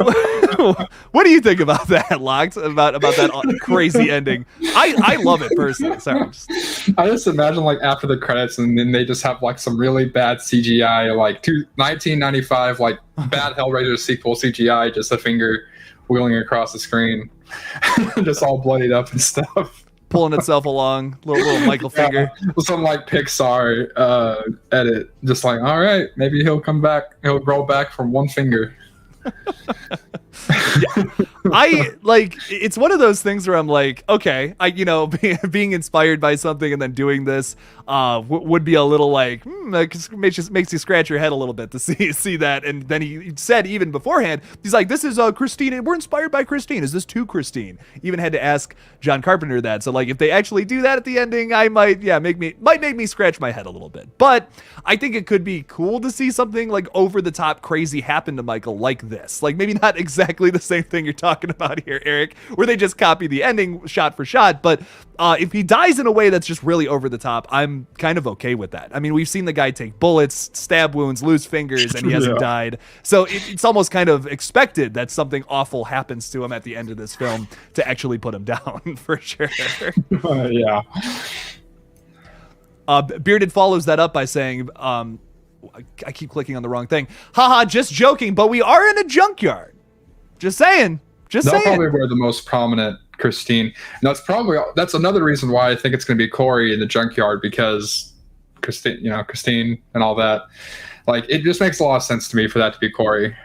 do you think about that, Locked? About that crazy ending? I love it personally. Sorry. I just imagine like after the credits, and then they just have like some really bad CGI, like 1995, like bad Hellraiser sequel CGI, just a finger wheeling across the screen, just all bloodied up and stuff. Pulling itself along, little Michael finger. Some like Pixar edit, just like, all right, maybe he'll come back, he'll grow back from one finger. Yeah. It's one of those things where I'm like, okay, being inspired by something and then doing this would be a little like, makes you scratch your head a little bit to see that. And then he said even beforehand, he's like, this is Christine, we're inspired by Christine. Is this too Christine? Even had to ask John Carpenter that. So like, if they actually do that at the ending, I might make me scratch my head a little bit. But I think it could be cool to see something like over the top crazy happen to Michael like this. Like maybe not exactly the same thing you're talking about here, Eric, where they just copy the ending shot for shot. But if he dies in a way that's just really over the top, I'm kind of okay with that. I mean, we've seen the guy take bullets, stab wounds, lose fingers, and he hasn't died. So it's almost kind of expected that something awful happens to him at the end of this film to actually put him down, for sure. Yeah. Bearded follows that up by saying, I keep clicking on the wrong thing. Haha, just joking, but we are in a junkyard. Just saying. They'll probably wear the most prominent Christine. And that's another reason why I think it's going to be Corey in the junkyard, because Christine and all that. Like, it just makes a lot of sense to me for that to be Corey.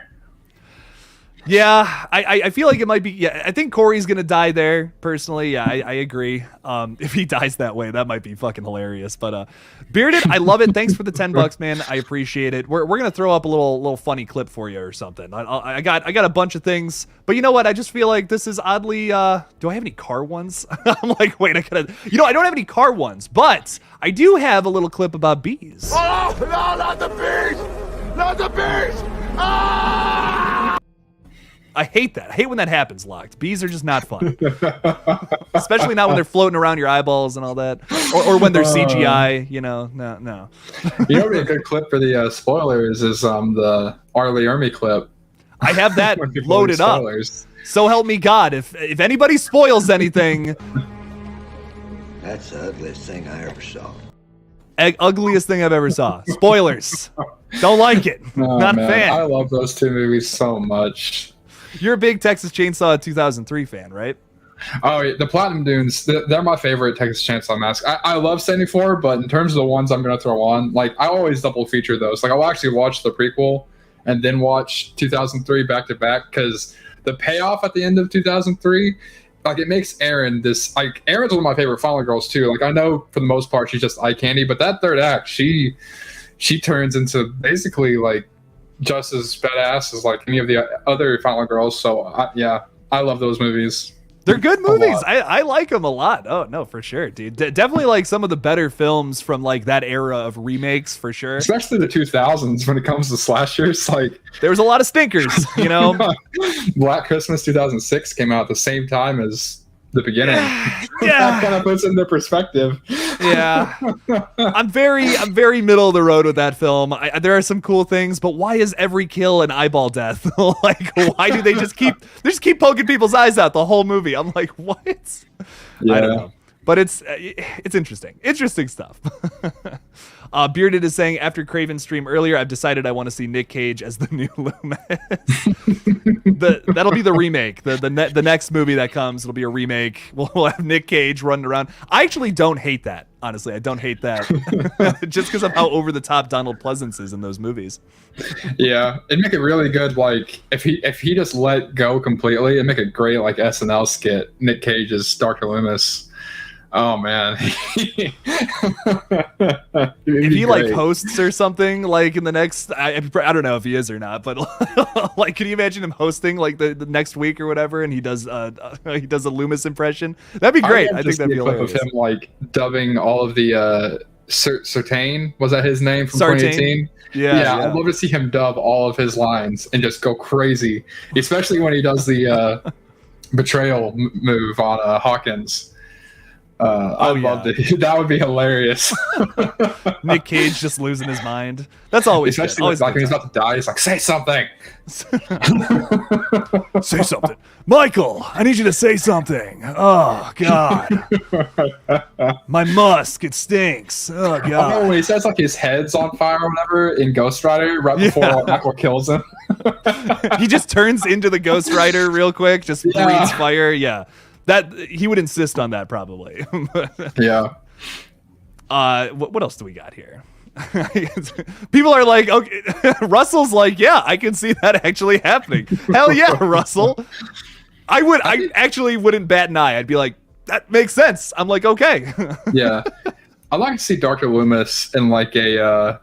Yeah, I feel like it might be. Yeah, I think Corey's gonna die there. Personally, yeah, I agree. If he dies that way, that might be fucking hilarious. But Bearded, I love it. Thanks for the $10, man. I appreciate it. We're gonna throw up a little funny clip for you or something. I got a bunch of things, but you know what? I just feel like this is oddly. Do I have any car ones? I'm like, wait, I gotta. I don't have any car ones, but I do have a little clip about bees. Oh no, not the bees! Not the bees! Ah! I hate that. I hate when that happens, Locked. Bees are just not fun. Especially not when they're floating around your eyeballs and all that. Or when they're CGI, no. You know what a good clip for the spoilers is the Arlie Ermy clip. I have that loaded up. So help me God. If anybody spoils anything... That's the ugliest thing I ever saw. Ugliest thing I've ever saw. Spoilers. Don't like it. Oh, Not man. a fan. I love those two movies so much. You're a big Texas Chainsaw 2003 fan, right? Oh, yeah, the Platinum Dunes, they're my favorite Texas Chainsaw Massacre. I love 74, but in terms of the ones I'm going to throw on, like, I always double feature those. Like, I'll actually watch the prequel and then watch 2003 back to back, because the payoff at the end of 2003, like, it makes Erin this, like, Erin's one of my favorite final girls too. Like, I know for the most part she's just eye candy, but that third act, she turns into basically like just as badass as like any of the other final girls. So I love those movies. They're good movies. I like them a lot. Oh, no, for sure, dude. Definitely like some of the better films from like that era of remakes, for sure. Especially the 2000s when it comes to slashers. Like, there was a lot of stinkers, you know? Black Christmas 2006 came out at the same time as the beginning. Yeah. That kind of puts it into perspective. Yeah. I'm very middle of the road with that film. There are some cool things, but why is every kill an eyeball death? Like, why do they just keep poking people's eyes out the whole movie? I'm like, what? Yeah. I don't know. But it's interesting stuff. Bearded is saying, after Craven's stream earlier, I've decided I want to see Nick Cage as the new Loomis. That'll be the remake. The next movie that comes, it'll be a remake. We'll have Nick Cage running around. I actually don't hate that. Honestly, I don't hate that. Just because of how over the top Donald Pleasance is in those movies. Yeah, it'd make it really good. Like, if he just let go completely, it'd make a great like SNL skit. Nick Cage as Dr. Loomis. Oh man. If he like hosts or something like in the next, I don't know if he is or not, but like, can you imagine him hosting like the next week or whatever, and he does a Loomis impression? That'd be great. I think that'd be hilarious. Of him like dubbing all of the Sartain, was that his name from Sartain? 2018? Yeah, I'd love to see him dub all of his lines and just go crazy, especially when he does the betrayal move on Hawkins. I'd love to. That would be hilarious. Nick Cage just losing his mind. That's always especially good. Always like when he's about to die. He's like, "Say something." Say something, Michael. I need you to say something. Oh God, my musk, it stinks. Oh God. Oh, when he says like his head's on fire or whatever in Ghost Rider, right before Michael kills him. He just turns into the Ghost Rider real quick. Just breathes fire. Yeah. That he would insist on that probably. Yeah. What else do we got here? People are like, okay. Russell's like, yeah, I can see that actually happening. Hell yeah, Russell. I actually wouldn't bat an eye. I'd be like, that makes sense. I'm like, okay. Yeah. I'd like to see Dr. Loomis in like a.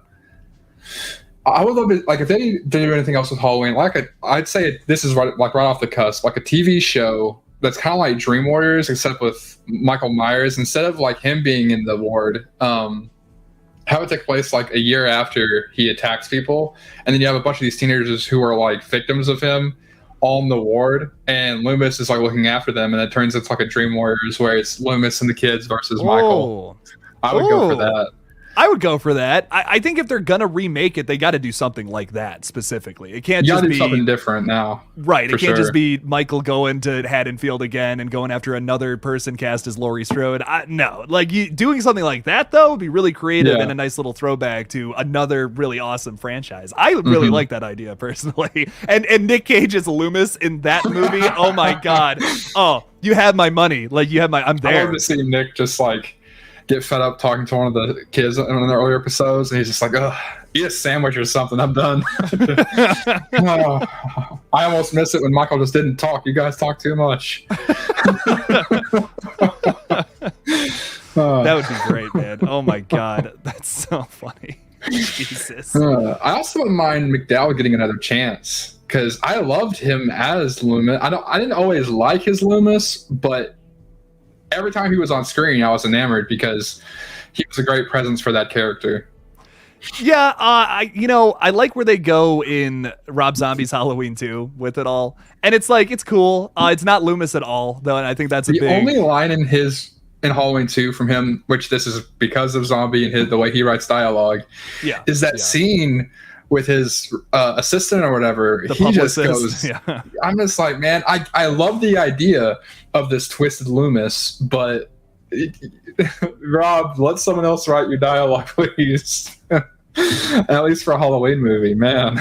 I would love it, like if they do anything else with Halloween. Like I'd say this is right off the cusp, like a TV show. That's kind of like Dream Warriors, except with Michael Myers. Instead of like him being in the ward, have it take place like a year after he attacks people, and then you have a bunch of these teenagers who are like victims of him all in the ward, and Loomis is like looking after them, and it turns into like a Dream Warriors where it's Loomis and the kids versus Michael. I would go for that. I would go for that. I think if they're gonna remake it, they got to do something like that specifically. It can't just be something different now. Right. It can't just be Michael going to Haddonfield again and going after another person cast as Laurie Strode. No, like doing something like that though would be really creative and a nice little throwback to another really awesome franchise. I really like that idea personally. And Nick Cage as Loomis in that movie. Oh my God. Oh, you have my money. Like you have my. I'm there. I love to see Nick just like get fed up talking to one of the kids in one of the earlier episodes, and he's just like, "Ugh, eat a sandwich or something. I'm done." I almost miss it when Michael just didn't talk. You guys talk too much. That would be great, man. Oh my God, that's so funny. Jesus. I also wouldn't mind McDowell getting another chance because I loved him as Loomis. I didn't always like his Loomis, but every time he was on screen, I was enamored because he was a great presence for that character. Yeah, I like where they go in Rob Zombie's Halloween 2 with it all, and it's like it's cool. It's not Loomis at all, though, and I think that's the only line in Halloween 2 from him, which this is because of Zombie and the way he writes dialogue. Yeah, is that scene with his assistant or whatever. He just goes. Yeah. I'm just like, man, I love the idea of this twisted Loomis, but Rob, let someone else write your dialogue, please. At least for a Halloween movie, man.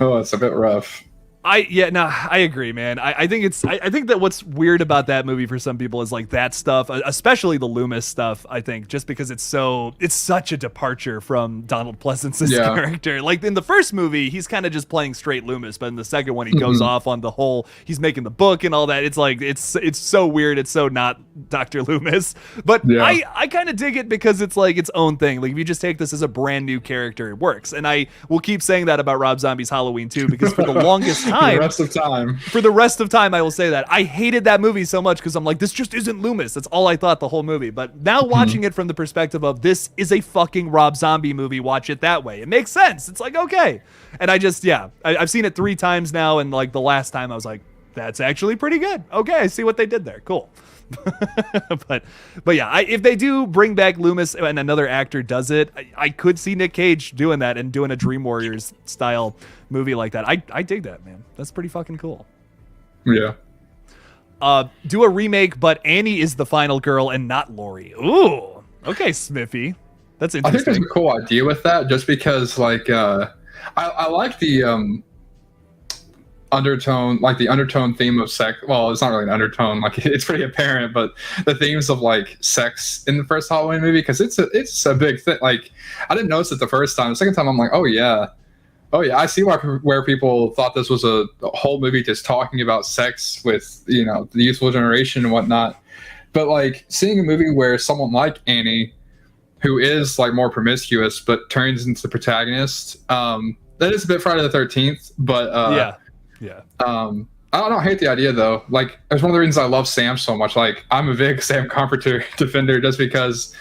Oh, it's a bit rough. I agree, man. I think I think that what's weird about that movie for some people is like that stuff, especially the Loomis stuff. I think just because it's such a departure from Donald Pleasance's character. Like in the first movie, he's kind of just playing straight Loomis, but in the second one, he goes off on the whole. He's making the book and all that. It's like it's so weird. It's so not Dr. Loomis. But I kind of dig it because it's like its own thing. Like if you just take this as a brand new character, it works. And I will keep saying that about Rob Zombie's Halloween 2 because for the longest time. For the rest of time, I will say that. I hated that movie so much because I'm like, this just isn't Loomis. That's all I thought the whole movie. But now watching it from the perspective of this is a fucking Rob Zombie movie, watch it that way. It makes sense. It's like, okay. And I just, I've seen it 3 times now. And like the last time I was like, that's actually pretty good. Okay, I see what they did there. Cool. but yeah, if they do bring back Loomis and another actor does it, I could see Nick Cage doing that and doing a Dream Warriors style movie like that. I dig that, man. That's pretty fucking cool. Yeah. Do a remake, but Annie is the final girl and not Laurie. Ooh. Okay, Smithy. That's interesting. I think there's a cool idea with that, just because like I like the undertone theme of sex. Well, it's not really an undertone, like it's pretty apparent, but the themes of like sex in the first Halloween movie, because it's a big thing. Like I didn't notice it the first time. The second time I'm like, oh yeah, I see where people thought this was a whole movie just talking about sex with, you know, the youthful generation and whatnot. But like seeing a movie where someone like Annie, who is like more promiscuous but turns into the protagonist, that is a bit Friday the 13th, but yeah. I don't hate the idea though. Like, it's one of the reasons I love Sam so much. Like, I'm a big Sam Carpenter defender just because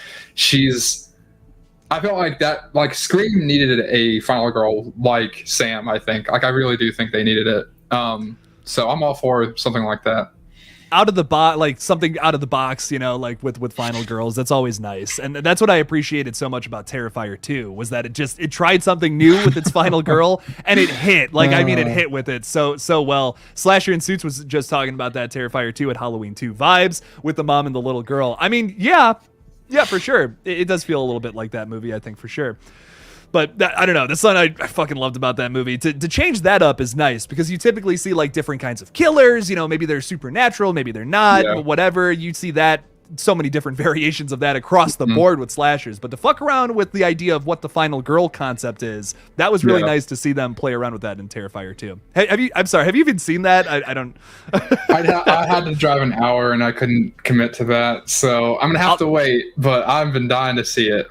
I felt like that, like Scream needed a final girl like Sam, I think. Like, I really do think they needed it. So I'm all for something like that. Out of the box, like something out of the box, you know, like with final girls. That's always nice. And that's what I appreciated so much about Terrifier 2 was that it tried something new with its final girl and it hit. Like, I mean, it hit with it so well. Slasher in Suits was just talking about that Terrifier 2 at Halloween 2 vibes with the mom and the little girl. I mean, yeah, for sure. It does feel a little bit like that movie, I think, for sure. But I don't know. That's something I fucking loved about that movie. To change that up is nice because you typically see like different kinds of killers. You know, maybe they're supernatural, maybe they're not, whatever. You see that, so many different variations of that across the board with slashers. But to fuck around with the idea of what the final girl concept is, that was really nice to see them play around with that in Terrifier 2. Have you even seen that? I don't. I had to drive an hour and I couldn't commit to that, so I'm gonna have to wait. But I've been dying to see it.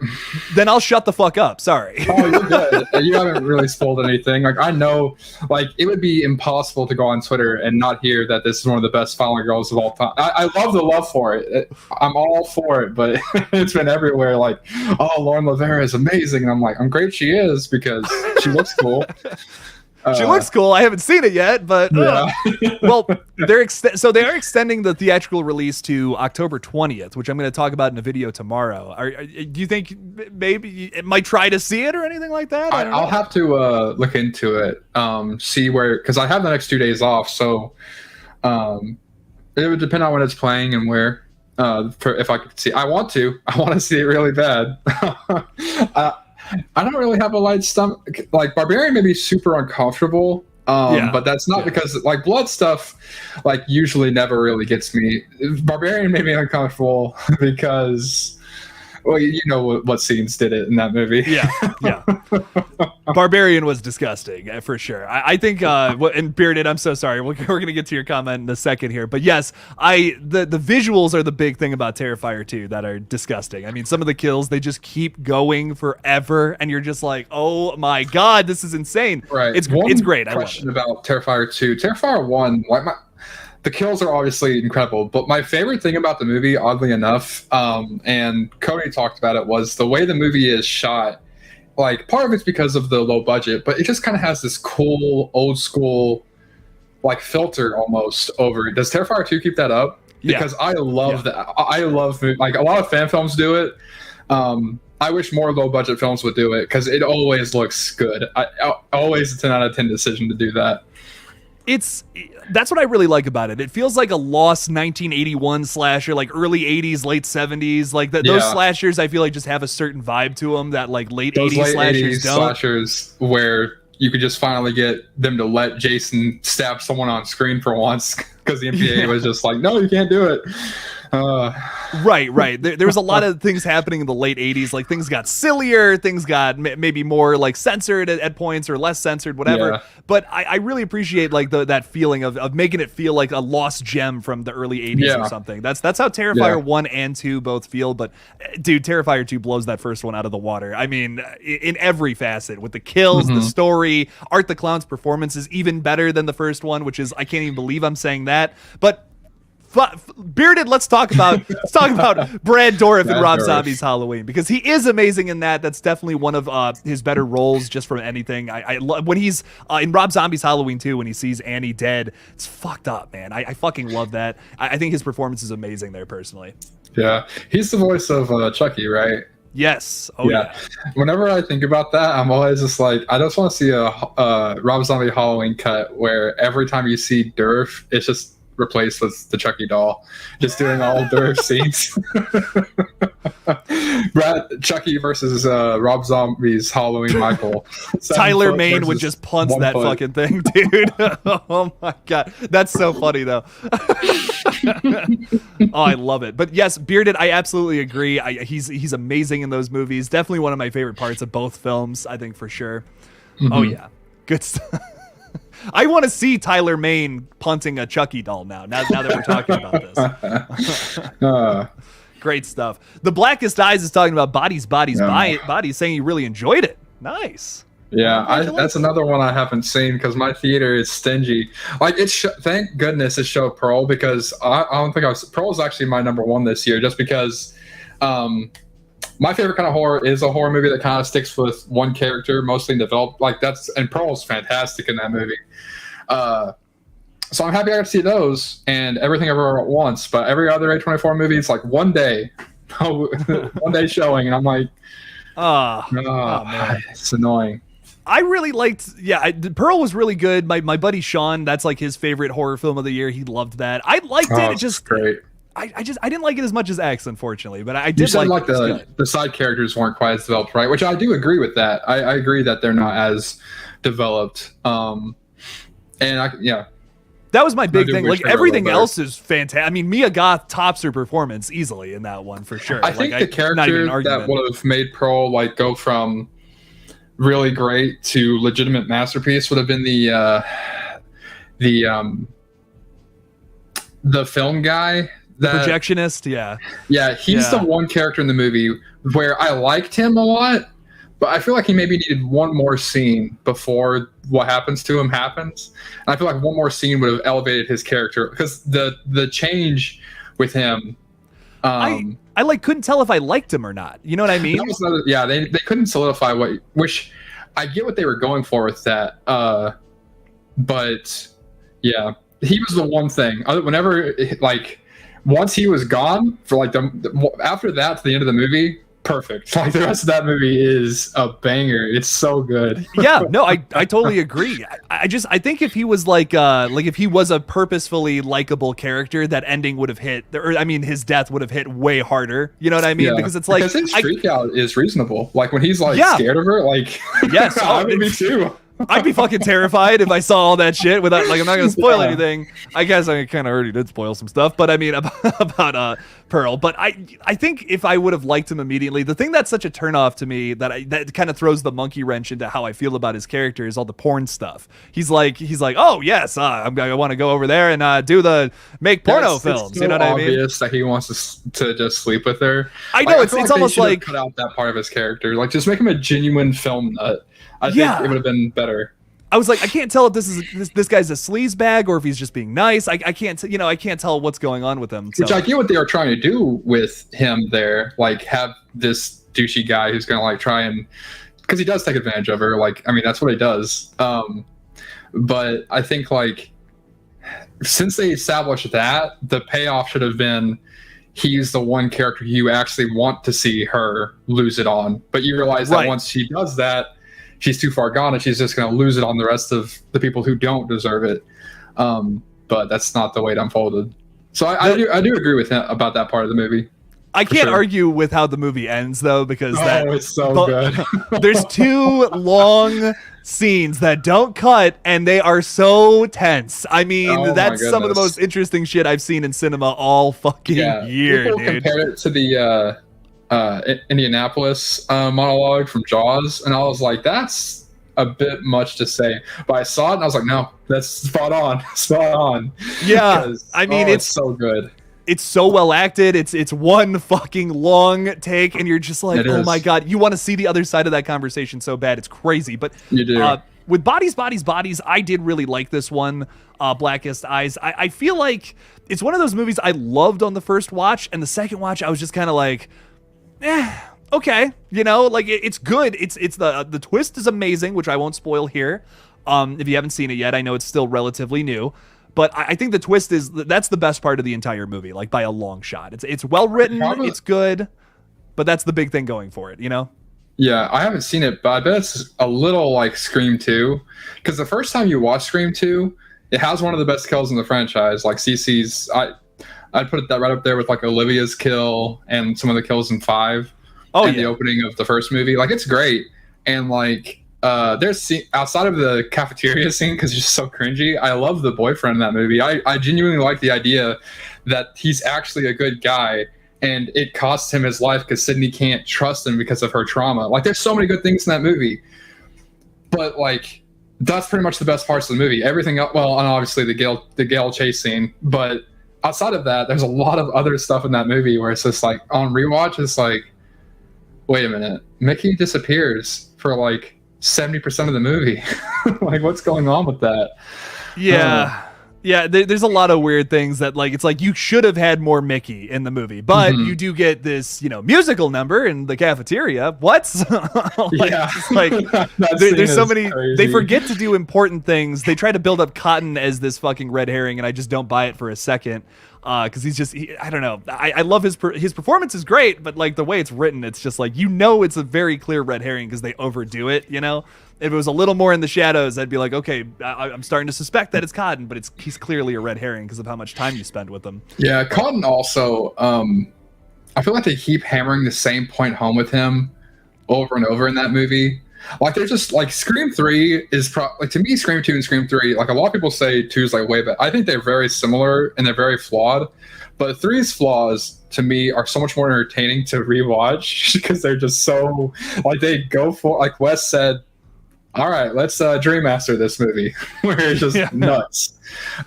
Then I'll shut the fuck up. Sorry. Oh, you're good. You haven't really spoiled anything. Like, I know, like, it would be impossible to go on Twitter and not hear that this is one of the best final girls of all time. I love the love for it. I'm all for it, but it's been everywhere. Like, oh, Lauren Lavera is amazing, and I'm like, I'm great. She is because she looks cool. She looks cool. I haven't seen it yet, but well, they are extending the theatrical release to October 20th, which I'm going to talk about in a video tomorrow. Do you think maybe it might try to see it or anything like that? I'll have to look into it, see where, because I have the next 2 days off, so it would depend on when it's playing and where. If I could see, I want to see it really bad. I don't really have a light stomach. Like, Barbarian made me super uncomfortable. But that's not because, like, blood stuff, like, usually never really gets me. Barbarian made me uncomfortable because, well, you know what scenes did it in that movie. Yeah. Barbarian was disgusting, for sure. I think, and Bearded, I'm so sorry. We're going to get to your comment in a second here. But yes, the visuals are the big thing about Terrifier 2 that are disgusting. I mean, some of the kills, they just keep going forever. And you're just like, oh my God, this is insane. Right. It's great. Question about Terrifier 2. Terrifier 1, like, the kills are obviously incredible, but my favorite thing about the movie, oddly enough, and Cody talked about it, was the way the movie is shot. Like, part of it's because of the low budget, but it just kind of has this cool, old school, like, filter almost over it. Does Terrifier 2 keep that up? Because I love that. I love, like, a lot of fan films do it. I wish more low budget films would do it because it always looks good. Always a 10 out of 10 decision to do that. That's what I really like about it. It feels like a lost 1981 slasher, like early 80s, late 70s. Like those slashers, I feel like just have a certain vibe to them that like late 80s slashers don't. Slashers where you could just finally get them to let Jason stab someone on screen for once because the MPA was just like, no, you can't do it. Right. There was a lot of things happening in the late 80s. Like things got sillier, things got maybe more like censored at points or less censored, whatever. Yeah. But I really appreciate like that feeling of making it feel like a lost gem from the early 80s or something. That's how Terrifier 1 and 2 both feel. But dude, Terrifier 2 blows that first one out of the water. I mean, in every facet, with the kills, the story, Art the Clown's performance is even better than the first one, which is, I can't even believe I'm saying that. But Bearded, let's talk about Brad Dourif in Rob Zombie's Halloween, because he is amazing in that. That's definitely one of his better roles just from anything. I love when he's in Rob Zombie's Halloween 2 when he sees Annie dead. It's fucked up, man. I fucking love that. I think his performance is amazing there personally. Yeah, he's the voice of Chucky, right? Yes. Oh yeah. Whenever I think about that, I'm always just like, I just want to see a Rob Zombie Halloween cut where every time you see Dourif, it's just replaced with the Chucky doll, just doing all Dourif scenes. Chucky versus Rob Zombie's Halloween Michael. Tyler Mane would just punch that fucking thing, dude. Oh my god, that's so funny though. Oh, I love it. But yes, Bearded, I absolutely agree. He's amazing in those movies. Definitely one of my favorite parts of both films, I think, for sure. Oh yeah, good stuff. I want to see Tyler Mane punting a Chucky doll now that we're talking about this. Great stuff. The Blackest Eyes is talking about bodies, saying he really enjoyed it. Nice. Yeah, that's another one I haven't seen because my theater is stingy. Like thank goodness it showed Pearl, because I don't think Pearl is actually my number one this year, just because my favorite kind of horror is a horror movie that kind of sticks with one character, mostly developed. And Pearl's fantastic in that movie. So I'm happy I got to see those and Everything Everywhere at Once. But every other A24 movie, it's like one day showing, and I'm like, man, it's annoying. I really liked, Pearl was really good. My buddy Sean, that's like his favorite horror film of the year. He loved that. I liked it. It's just great. I didn't like it as much as X, unfortunately, but I did like the side characters weren't quite as developed, right? Which I do agree with that. I agree that they're not as developed. That was my big thing. Like everything else is fantastic. I mean, Mia Goth tops her performance easily in that one for sure. I think the character that would have made Pearl like go from really great to legitimate masterpiece would have been the film guy. The projectionist, he's the one character in the movie where I liked him a lot, but I feel like he maybe needed one more scene before what happens to him happens. And I feel like one more scene would have elevated his character, because the change with him. I couldn't tell if I liked him or not. You know what I mean? They couldn't solidify which I get what they were going for with that. But yeah, he was the one thing. Whenever once he was gone for like after that to the end of the movie, perfect. Like the rest of that movie is a banger. It's so good. Yeah, no, I totally agree. I think if he was like if he was a purposefully likable character, that ending would have hit, or I mean his death would have hit way harder. You know what I mean? Because it's like his freak out is reasonable. Like when he's scared of her, like yes, I would be too. I'd be fucking terrified if I saw all that shit without, I'm not going to spoil anything. I guess I kind of already did spoil some stuff, but I mean, about Pearl. But I think if I would have liked him immediately, the thing that's such a turnoff to me that kind of throws the monkey wrench into how I feel about his character is all the porn stuff. He's like, oh yes, I want to go over there and do the make porno films. It's so you know what I mean? Obvious that he wants to just sleep with her. I know it's almost like cut out that part of his character. Like just make him a genuine film nut. I think it would have been better. I was like, I can't tell if this guy's a sleaze bag or if he's just being nice. I can't tell what's going on with him. So. Which I get what they were trying to do with him there, like have this douchey guy who's gonna try and, because he does take advantage of her. Like, I mean, that's what he does. But I think since they established that, the payoff should have been he's the one character you actually want to see her lose it on. But you realize that once she does that, she's too far gone and she's just going to lose it on the rest of the people who don't deserve it. But that's not the way it unfolded. So I do agree with him about that part of the movie. I can't argue with how the movie ends, though, because it's so good. There's 2 long scenes that don't cut, and they are so tense. I mean, that's some of the most interesting shit I've seen in cinema all fucking year, people dude. Compared it to the Indianapolis monologue from Jaws, and I was like, that's a bit much to say. But I saw it, and I was like, no, that's spot on. Yeah, I mean, it's so good. It's so well acted. It's one fucking long take, and you're just like, oh my god, you want to see the other side of that conversation so bad. It's crazy. But you do. With Bodies, I did really like this one, Blackest Eyes. I feel like it's one of those movies I loved on the first watch, and the second watch I was just kind of like, okay, you know, like it's good. It's the twist is amazing, which I won't spoil here. If you haven't seen it yet, I know it's still relatively new. But I think the twist that's the best part of the entire movie, like by a long shot. It's well written, it's good, but that's the big thing going for it, you know? Yeah, I haven't seen it, but I bet it's a little like Scream 2. Because the first time you watch Scream 2, it has one of the best kills in the franchise. Like Cece's, I'd put that right up there with like Olivia's kill and some of the kills in 5. The opening of the first movie. Like, it's great. And like, there's outside of the cafeteria scene, because it's just so cringy, I love the boyfriend in that movie. I genuinely like the idea that he's actually a good guy, and it costs him his life because Sydney can't trust him because of her trauma. Like, there's so many good things in that movie, but like, that's pretty much the best parts of the movie. Everything else, well, and obviously the Gale chase scene, but outside of that, there's a lot of other stuff in that movie where it's just like, on rewatch, it's like, wait a minute, Mickey disappears for like 70% of the movie. Like, what's going on with that? Yeah, there's a lot of weird things that, like, it's like you should have had more Mickey in the movie, but you do get this, you know, musical number in the cafeteria. What? There's so many. Crazy. They forget to do important things. They try to build up Cotton as this fucking red herring, and I just don't buy it for a second. Because I don't know. I love his performance is great, but like the way it's written, it's just like, you know, it's a very clear red herring because they overdo it. You know, if it was a little more in the shadows, I'd be like, okay, I'm starting to suspect that it's Cotton, but he's clearly a red herring because of how much time you spend with him. Yeah, Cotton also. I feel like they keep hammering the same point home with him over and over in that movie. Like, they're just like, Scream 3 is like, to me, Scream 2 and Scream 3, like, a lot of people say 2 is like way better. I think they're very similar and they're very flawed, but 3's flaws to me are so much more entertaining to rewatch because they're just so, like, they go for, like Wes said, all right, let's Dream Master this movie, where it's just nuts.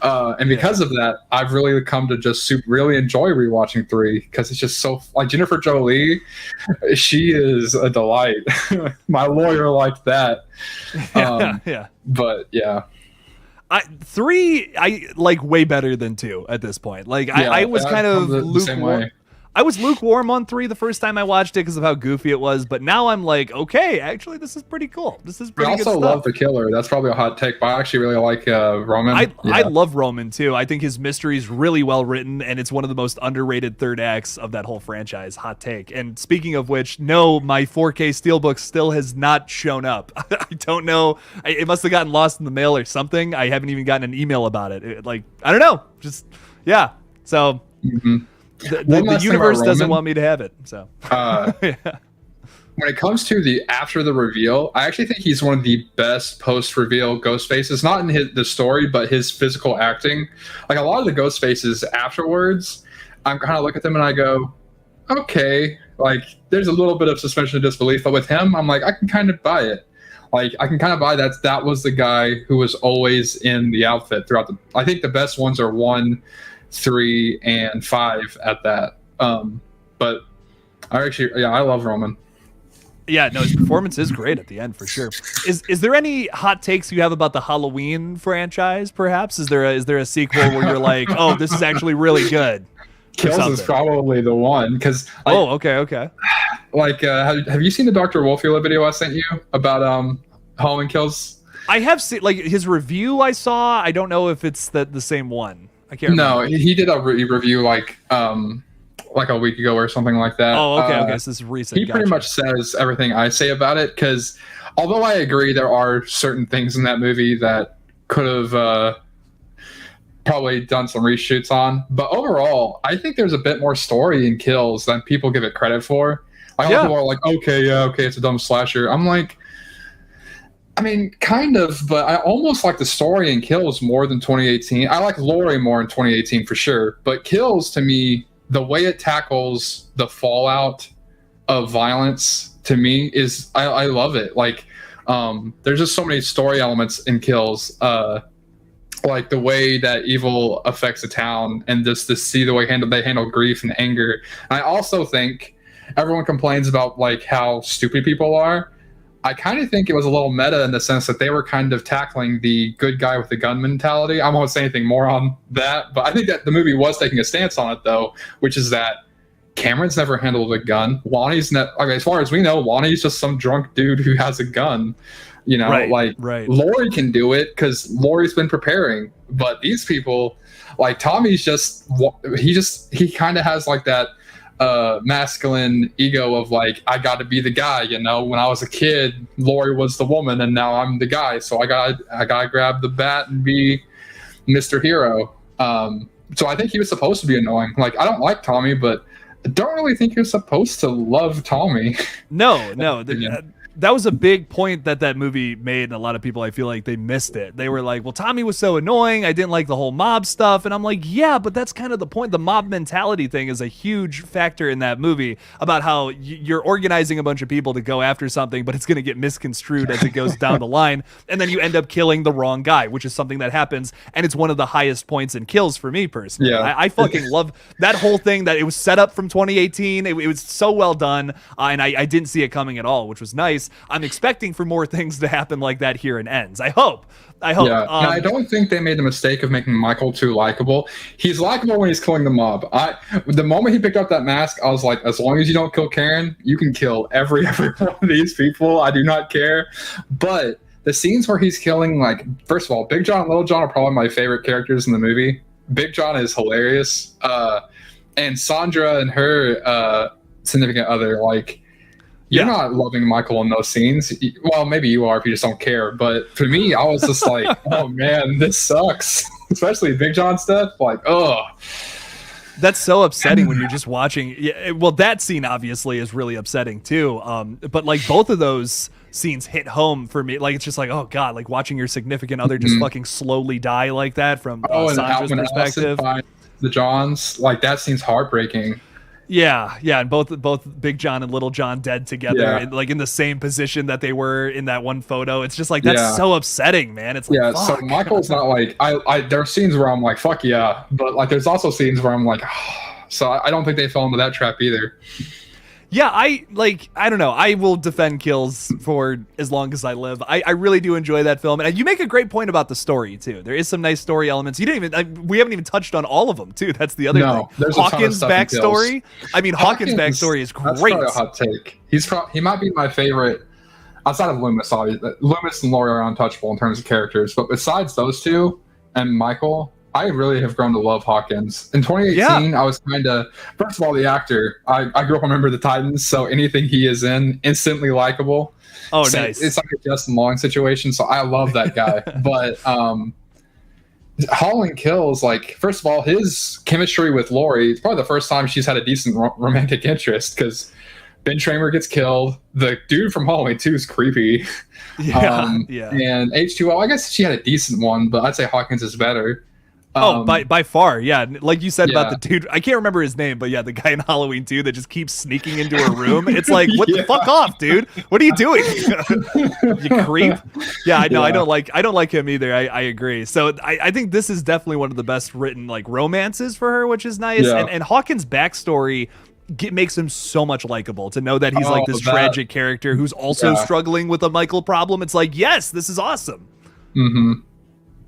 And because of that, I've really come to just really enjoy rewatching 3 because it's just so, like, Jennifer Jolie, she is a delight. My lawyer liked that. But yeah. 3 I like way better than 2 at this point. Like, I was kind of lukewarm. I was lukewarm on 3 the first time I watched it because of how goofy it was, but now I'm like, okay, actually, this is pretty cool. This is pretty good stuff. I also love the killer. That's probably a hot take, but I actually really like Roman. I love Roman, too. I think his mystery is really well written, and it's one of the most underrated third acts of that whole franchise. Hot take. And speaking of which, no, my 4K Steelbook still has not shown up. I don't know. It must have gotten lost in the mail or something. I haven't even gotten an email about it. Like, I don't know. Just, yeah. So... Mm-hmm. The universe doesn't want me to have it. So when it comes to after the reveal, I actually think he's one of the best post-reveal ghost faces, not in the story, but his physical acting. Like, a lot of the ghost faces afterwards, I'm kind of look at them and I go, okay, like, there's a little bit of suspension of disbelief, but with him, I'm like, I can kind of buy it. Like, I can kind of buy that was the guy who was always in the outfit throughout I think the best ones are 1, 3, and 5 at that. But I love Roman. Yeah, no, his performance is great at the end for sure. Is there any hot takes you have about the Halloween franchise? Perhaps is there a sequel where you're like, oh, this is actually really good? Kills is probably the one because. Like, okay. Like, have you seen the Dr. Wolfula video I sent you about Halloween Kills? I have seen, like, his review I saw. I don't know if it's the same one. I can't remember. No, he did a review like a week ago or something like that. Oh, okay. So this is recent. He pretty much says everything I say about it because although I agree there are certain things in that movie that could have probably done some reshoots on. But overall, I think there's a bit more story in Kills than people give it credit for. Like, people are like, okay, it's a dumb slasher. I'm like, I mean, kind of, but I almost like the story in Kills more than 2018. I like Laurie more in 2018 for sure. But Kills, to me, the way it tackles the fallout of violence, to me, is I love it. Like, there's just so many story elements in Kills. Like the way that evil affects a town, and just to see the way they handle grief and anger. And I also think everyone complains about like how stupid people are. I kind of think it was a little meta in the sense that they were kind of tackling the good guy with the gun mentality. I won't say anything more on that, but I think that the movie was taking a stance on it though, which is that Cameron's never handled a gun. Lonnie's as far as we know, Lonnie's just some drunk dude who has a gun. You know, right. Laurie can do it because Laurie's been preparing. But these people, like Tommy's he kind of has like that masculine ego of like, I got to be the guy. You know, when I was a kid, Laurie was the woman, and now I'm the guy. So I gotta grab the bat and be Mr. Hero. So I think he was supposed to be annoying. Like, I don't like Tommy, but I don't really think you're supposed to love Tommy. No. That was a big point that movie made, and a lot of people, I feel like they missed it. They were like, well, Tommy was so annoying. I didn't like the whole mob stuff. And I'm like, yeah, but that's kind of the point. The mob mentality thing is a huge factor in that movie about how you're organizing a bunch of people to go after something, but it's going to get misconstrued as it goes down the line. And then you end up killing the wrong guy, which is something that happens. And it's one of the highest points in Kills for me personally. Yeah. I fucking love that whole thing, that it was set up from 2018. It was so well done. And I didn't see it coming at all, which was nice. I'm expecting for more things to happen like that here in Ends. I hope. Yeah. I don't think they made the mistake of making Michael too likable. He's likable when he's killing the mob. The moment he picked up that mask, I was like, as long as you don't kill Karen, you can kill every one of these people. I do not care. But the scenes where he's killing, like, first of all, Big John and Little John are probably my favorite characters in the movie. Big John is hilarious. And Sandra and her significant other, like, you're not loving Michael in those scenes. Well, maybe you are if you just don't care. But for me, I was just like, oh man, this sucks. Especially Big John stuff. Like, oh. That's so upsetting when you're just watching. Yeah, well, that scene obviously is really upsetting too. But like both of those scenes hit home for me. Like, it's just like, oh god, like watching your significant other just fucking slowly die like that from Sandra's perspective. The Johns, like that scene's heartbreaking. Yeah, and both Big John and Little John dead together, like in the same position that they were in that one photo. It's just like, that's so upsetting, man. It's like, so Michael's not like, I there are scenes where I'm like, fuck yeah, but like there's also scenes where I'm like, oh. So I don't think they fell into that trap either. Yeah, I don't know. I will defend Kills for as long as I live. I really do enjoy that film. And you make a great point about the story, too. There is some nice story elements. We haven't even touched on all of them, too. That's the other thing. Hawkins' backstory. I mean, Hawkins' backstory is great. That's probably a hot take. He might be my favorite, outside of Loomis, obviously. Loomis and Laurie are untouchable in terms of characters. But besides those two and Michael, I really have grown to love Hawkins. In 2018, I was kind of, first of all, the actor. I grew up on Remember the Titans, so anything he is in, instantly likable. Oh, so nice. It's like a Justin Long situation, so I love that guy. But Holland Kills, like, first of all, his chemistry with Laurie, it's probably the first time she's had a decent romantic interest, because Ben Tramer gets killed. The dude from Halloween 2 is creepy. And H2O, I guess she had a decent one, but I'd say Hawkins is better. By far, yeah. Like you said about the dude, I can't remember his name, but yeah, the guy in Halloween 2 that just keeps sneaking into a room. It's like, what the fuck off, dude? What are you doing? You creep. Yeah, I know. I don't like him either. I agree. So I think this is definitely one of the best written like romances for her, which is nice. Yeah. And Hawkins' backstory makes him so much likable, to know that he's like this tragic character who's also struggling with a Michael problem. It's like, yes, this is awesome.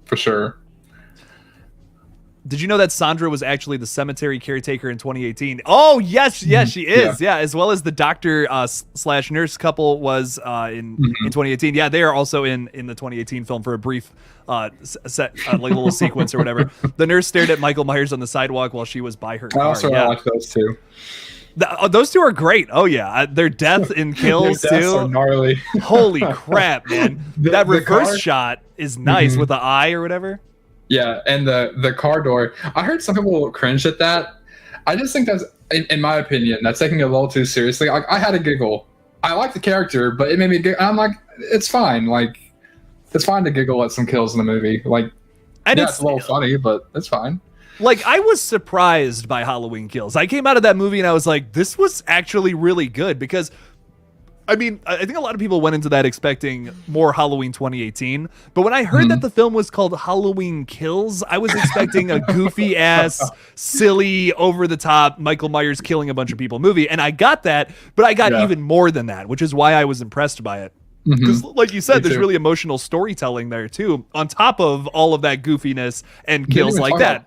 For sure. Did you know that Sandra was actually the cemetery caretaker in 2018? Oh, yes, she is. Yeah, as well as the doctor / nurse couple was in 2018. Yeah, they are also in the 2018 film for a brief like a little sequence or whatever. The nurse stared at Michael Myers on the sidewalk while she was by her car. I also like those two. Those two are great. Oh yeah, their death in Kills their deaths too. Are gnarly. Holy crap, man! That reverse shot is nice with the eye or whatever. Yeah, and the car door. I heard some people cringe at that. I just think that's, in my opinion, that's taking it a little too seriously. Like, I had a giggle. I like the character, but it made me giggle. I'm like, it's fine. Like, it's fine to giggle at some kills in the movie. Like, and it's a little funny, but it's fine. Like, I was surprised by Halloween Kills. I came out of that movie and I was like, this was actually really good because, I mean, I think a lot of people went into that expecting more Halloween 2018. But when I heard that the film was called Halloween Kills, I was expecting a goofy ass, silly, over the top Michael Myers killing a bunch of people movie. And I got that, but I got even more than that, which is why I was impressed by it. Because, like you said, there's really emotional storytelling there too, on top of all of that goofiness and kills like that.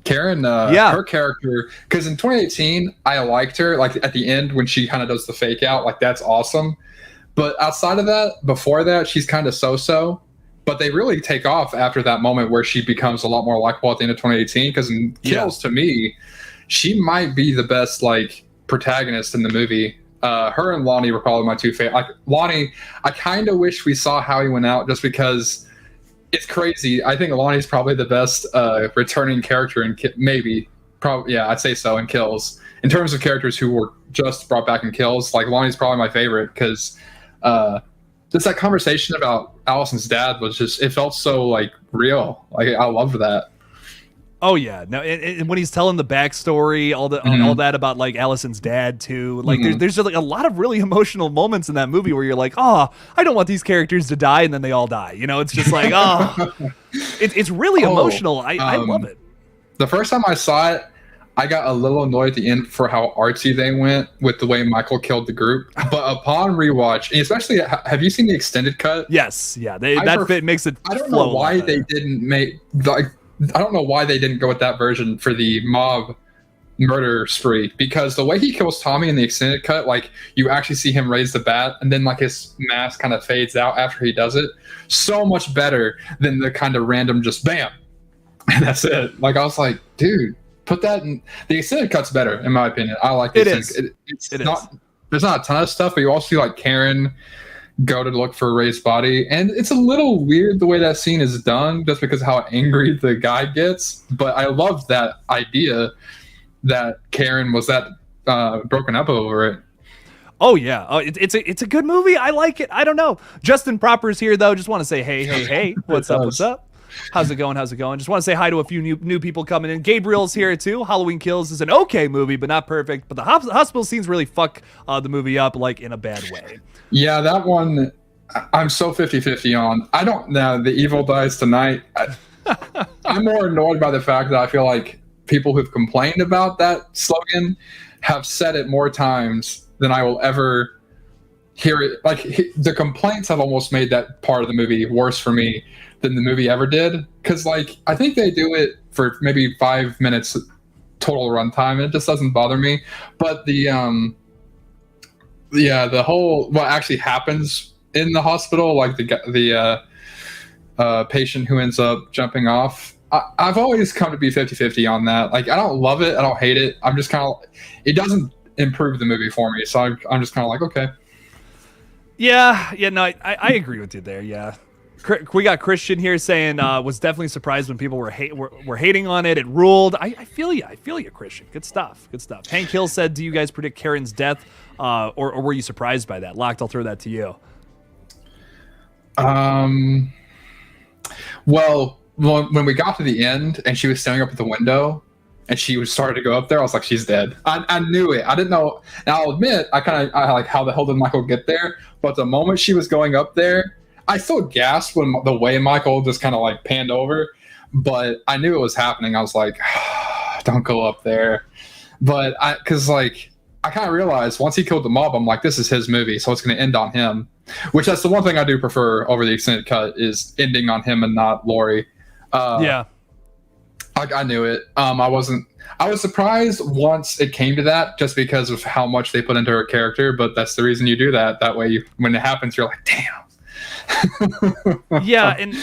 Karen, her character, because in 2018, I liked her. Like at the end when she kind of does the fake out, like that's awesome. But outside of that, before that, she's kind of so-so. But they really take off after that moment where she becomes a lot more likable at the end of 2018. Because in Kills, to me, she might be the best like protagonist in the movie. Her and Lonnie were probably my two favorite. Like Lonnie, I kind of wish we saw how he went out, just because it's crazy. I think Lonnie's probably the best returning character in I'd say so in Kills. In terms of characters who were just brought back in Kills, like Lonnie's probably my favorite because just that conversation about Allison's dad was just, it felt so like real. Like I loved that. Oh yeah, no, and when he's telling the backstory, all that about like Allison's dad too, like there's just like a lot of really emotional moments in that movie where you're like, oh, I don't want these characters to die, and then they all die. You know, it's just like, oh, it's really emotional. I love it. The first time I saw it, I got a little annoyed at the end for how artsy they went with the way Michael killed the group. But upon rewatch, and especially, have you seen the extended cut? Yes, yeah, that makes it. I don't know why they didn't make like. I don't know why they didn't go with that version for the mob murder spree, because the way he kills Tommy in the extended cut, like you actually see him raise the bat and then like his mask kind of fades out after he does it. So much better than the kind of random just bam. And that's it. Like I was like, dude, put that in. The extended cut's better in my opinion. I like it. It's not. There's not a ton of stuff, but you also see like Karen go to look for a raised body, and it's a little weird the way that scene is done just because of how angry the guy gets. But I love that idea that Karen was that broken up over it. Oh yeah, it's a good movie. I like it. I don't know. Justin Proper's here though. Just want to say hey. What's up? How's it going? Just want to say hi to a few new people coming in. Gabriel's here too. Halloween Kills is an okay movie, but not perfect. But the hospital scenes really fuck the movie up, like in a bad way. Yeah, that one I'm so 50-50 on. I don't know. The Evil Dies Tonight. I'm more annoyed by the fact that I feel like people who've complained about that slogan have said it more times than I will ever hear it. Like the complaints have almost made that part of the movie worse for me than the movie ever did, because like I think they do it for maybe 5 minutes total runtime and it just doesn't bother me. But the whole what actually happens in the hospital, like the patient who ends up jumping off, I've always come to be 50-50 on that. Like I don't love it, I don't hate it, I'm just kind of, it doesn't improve the movie for me, so I'm just kind of like, okay. No, I agree with you there. Yeah. We got Christian here saying was definitely surprised when people were hating on it. It ruled. I feel you, Christian. Good stuff. Hank Hill said, "Do you guys predict Karen's death, or were you surprised by that?" Locked, I'll throw that to you. Well, when we got to the end and she was staring up at the window and she was starting to go up there, I was like, she's dead. I knew it. I didn't know. Now I'll admit, I like, how the hell did Michael get there? But the moment she was going up there, I still gasped when the way Michael just kind of like panned over, but I knew it was happening. I was like, don't go up there. But because like I kind of realized once he killed the mob, I'm like, this is his movie, so it's going to end on him. Which that's the one thing I do prefer over the extended cut is ending on him and not Laurie. I knew it. I was surprised once it came to that, just because of how much they put into her character. But that's the reason you do that. That way, when it happens, you're like, damn. Yeah, and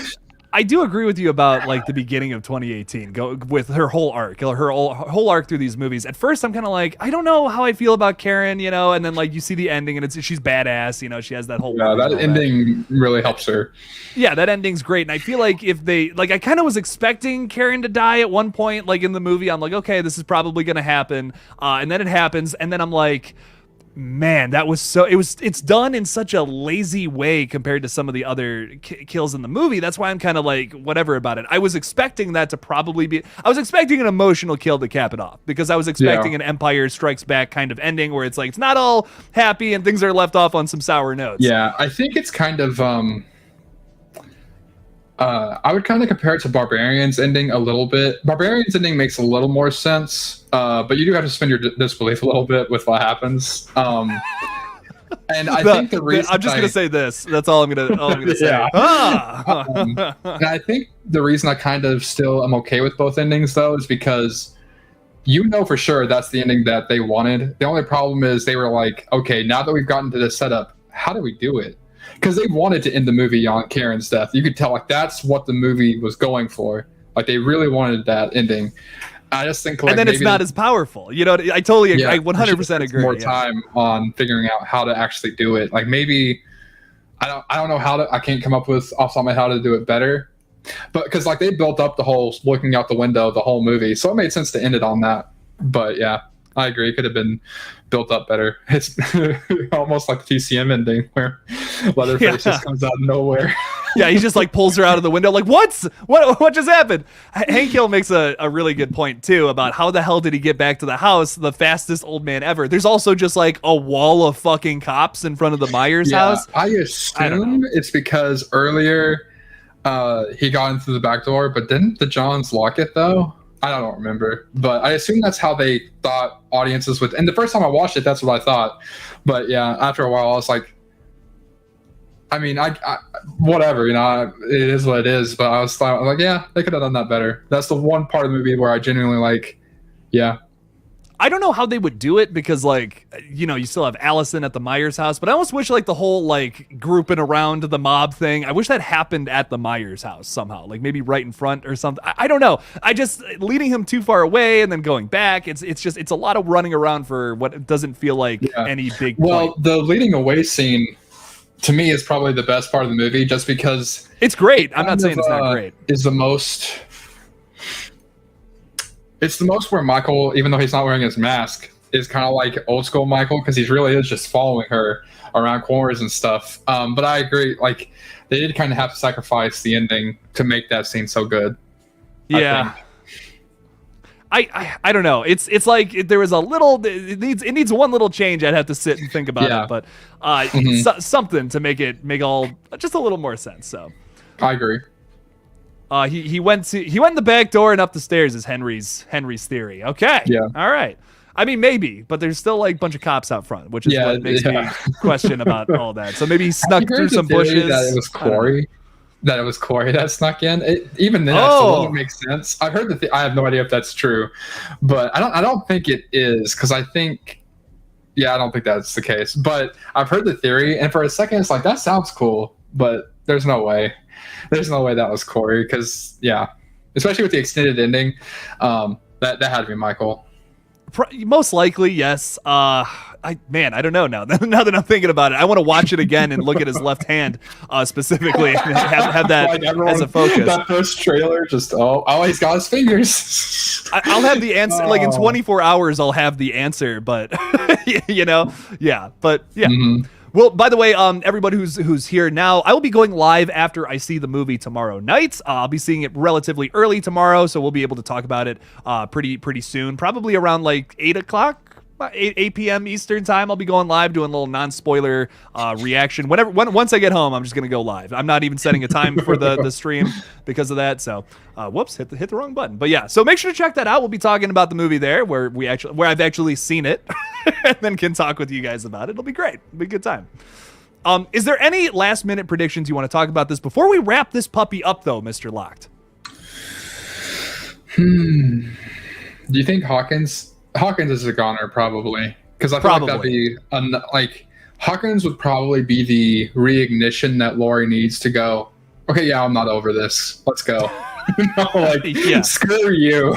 I do agree with you about like the beginning of 2018, go with her whole arc, whole arc through these movies. At first, I'm kind of like, I don't know how I feel about Karen, and then like you see the ending and she's badass, she has that whole. Yeah, that ending really helps her. Yeah, that ending's great, and I feel like if they I kind of was expecting Karen to die at one point, like in the movie. I'm like, okay, this is probably gonna happen, and then it happens, and then I'm like, man, that was it's done in such a lazy way compared to some of the other kills in the movie. That's why I'm kind of like whatever about it. I was expecting that to probably be, I was expecting an emotional kill to cap it off, because I was expecting an Empire Strikes Back kind of ending where it's like, it's not all happy and things are left off on some sour notes. Yeah, I think it's kind of, I would kind of compare it to Barbarian's ending a little bit. Barbarian's ending makes a little more sense, but you do have to suspend your disbelief a little bit with what happens. And I think the reason I'm just gonna say this. That's all I'm gonna say. Yeah. And I think the reason I kind of still am okay with both endings, though, is because for sure that's the ending that they wanted. The only problem is they were like, okay, now that we've gotten to this setup, how do we do it? Because they wanted to end the movie on Karen's death. You could tell, like, that's what the movie was going for. Like, they really wanted that ending. I just think, like, and then it's not as powerful. I totally agree. I 100% agree. More time on figuring out how to actually do it. Like, maybe I don't know how to. I can't come up with off the top of my head how to do it better. But because like they built up the whole looking out the window the whole movie, so it made sense to end it on that. But yeah, I agree. It could have been built up better. It's almost like the TCM ending where Leatherface just comes out of nowhere. Yeah, he just like pulls her out of the window like, what just happened? Hank Hill makes a really good point too about how the hell did he get back to the house, the fastest old man ever. There's also just like a wall of fucking cops in front of the Myers house. I assume it's because earlier he got in through the back door, but didn't the Johns lock it though? I don't remember, but I assume that's how they thought audiences would. And the first time I watched it, that's what I thought. But yeah, after a while, I was like, I mean, I whatever, it is what it is. But I was like, yeah, they could have done that better. That's the one part of the movie where I genuinely like, yeah. I don't know how they would do it because, like, you still have Allison at the Myers house, but I almost wish, like, the whole, like, grouping around the mob thing, I wish that happened at the Myers house somehow, like, maybe right in front or something. I don't know. I just, leading him too far away and then going back, it's a lot of running around for what doesn't feel like any big point. The leading away scene, to me, is probably the best part of the movie just because... It's great. I'm not saying it's not great. Is the most... It's the most where Michael, even though he's not wearing his mask, is kind of like old school Michael because he really is just following her around corners and stuff. But I agree, like they did kind of have to sacrifice the ending to make that scene so good. Yeah, I don't know. It's like there was a little. It needs one little change. I'd have to sit and think about it, but something to make all just a little more sense. So I agree. He went in the back door and up the stairs is Henry's theory. Okay. Yeah. All right. I mean, maybe, but there's still like a bunch of cops out front, which is what makes me question about all that. So maybe he snuck through some bushes. That it was Corey. That snuck in. Even then, that still doesn't make sense. I heard I have no idea if that's true, but I don't think it is because I think, I don't think that's the case. But I've heard the theory, and for a second, it's like that sounds cool, but there's no way. There's no way that was Corey because, especially with the extended ending, that had to be Michael. Most likely, yes. I don't know now. Now that I'm thinking about it, I want to watch it again and look at his left hand specifically and have that like as a focus. That first trailer, just he's got his fingers. I'll have the answer like in 24 hours. I'll have the answer, but but yeah. Mm-hmm. Well, by the way, everybody who's here now, I will be going live after I see the movie tomorrow night. I'll be seeing it relatively early tomorrow, so we'll be able to talk about it pretty soon, probably around like 8 p.m. Eastern time. I'll be going live doing a little non-spoiler reaction. Once I get home, I'm just going to go live. I'm not even setting a time for the stream because of that. So, whoops, hit the wrong button. But yeah, so make sure to check that out. We'll be talking about the movie there where I've actually seen it and then can talk with you guys about it. It'll be great. It'll be a good time. Is there any last minute predictions you want to talk about this before we wrap this puppy up though, Mr. Locked? Do you think Hawkins is a goner probably? Because I feel like that'd be Hawkins would probably be the reignition that Laurie needs to go. okay, yeah, I'm not over this. Let's go. Yeah. Screw you.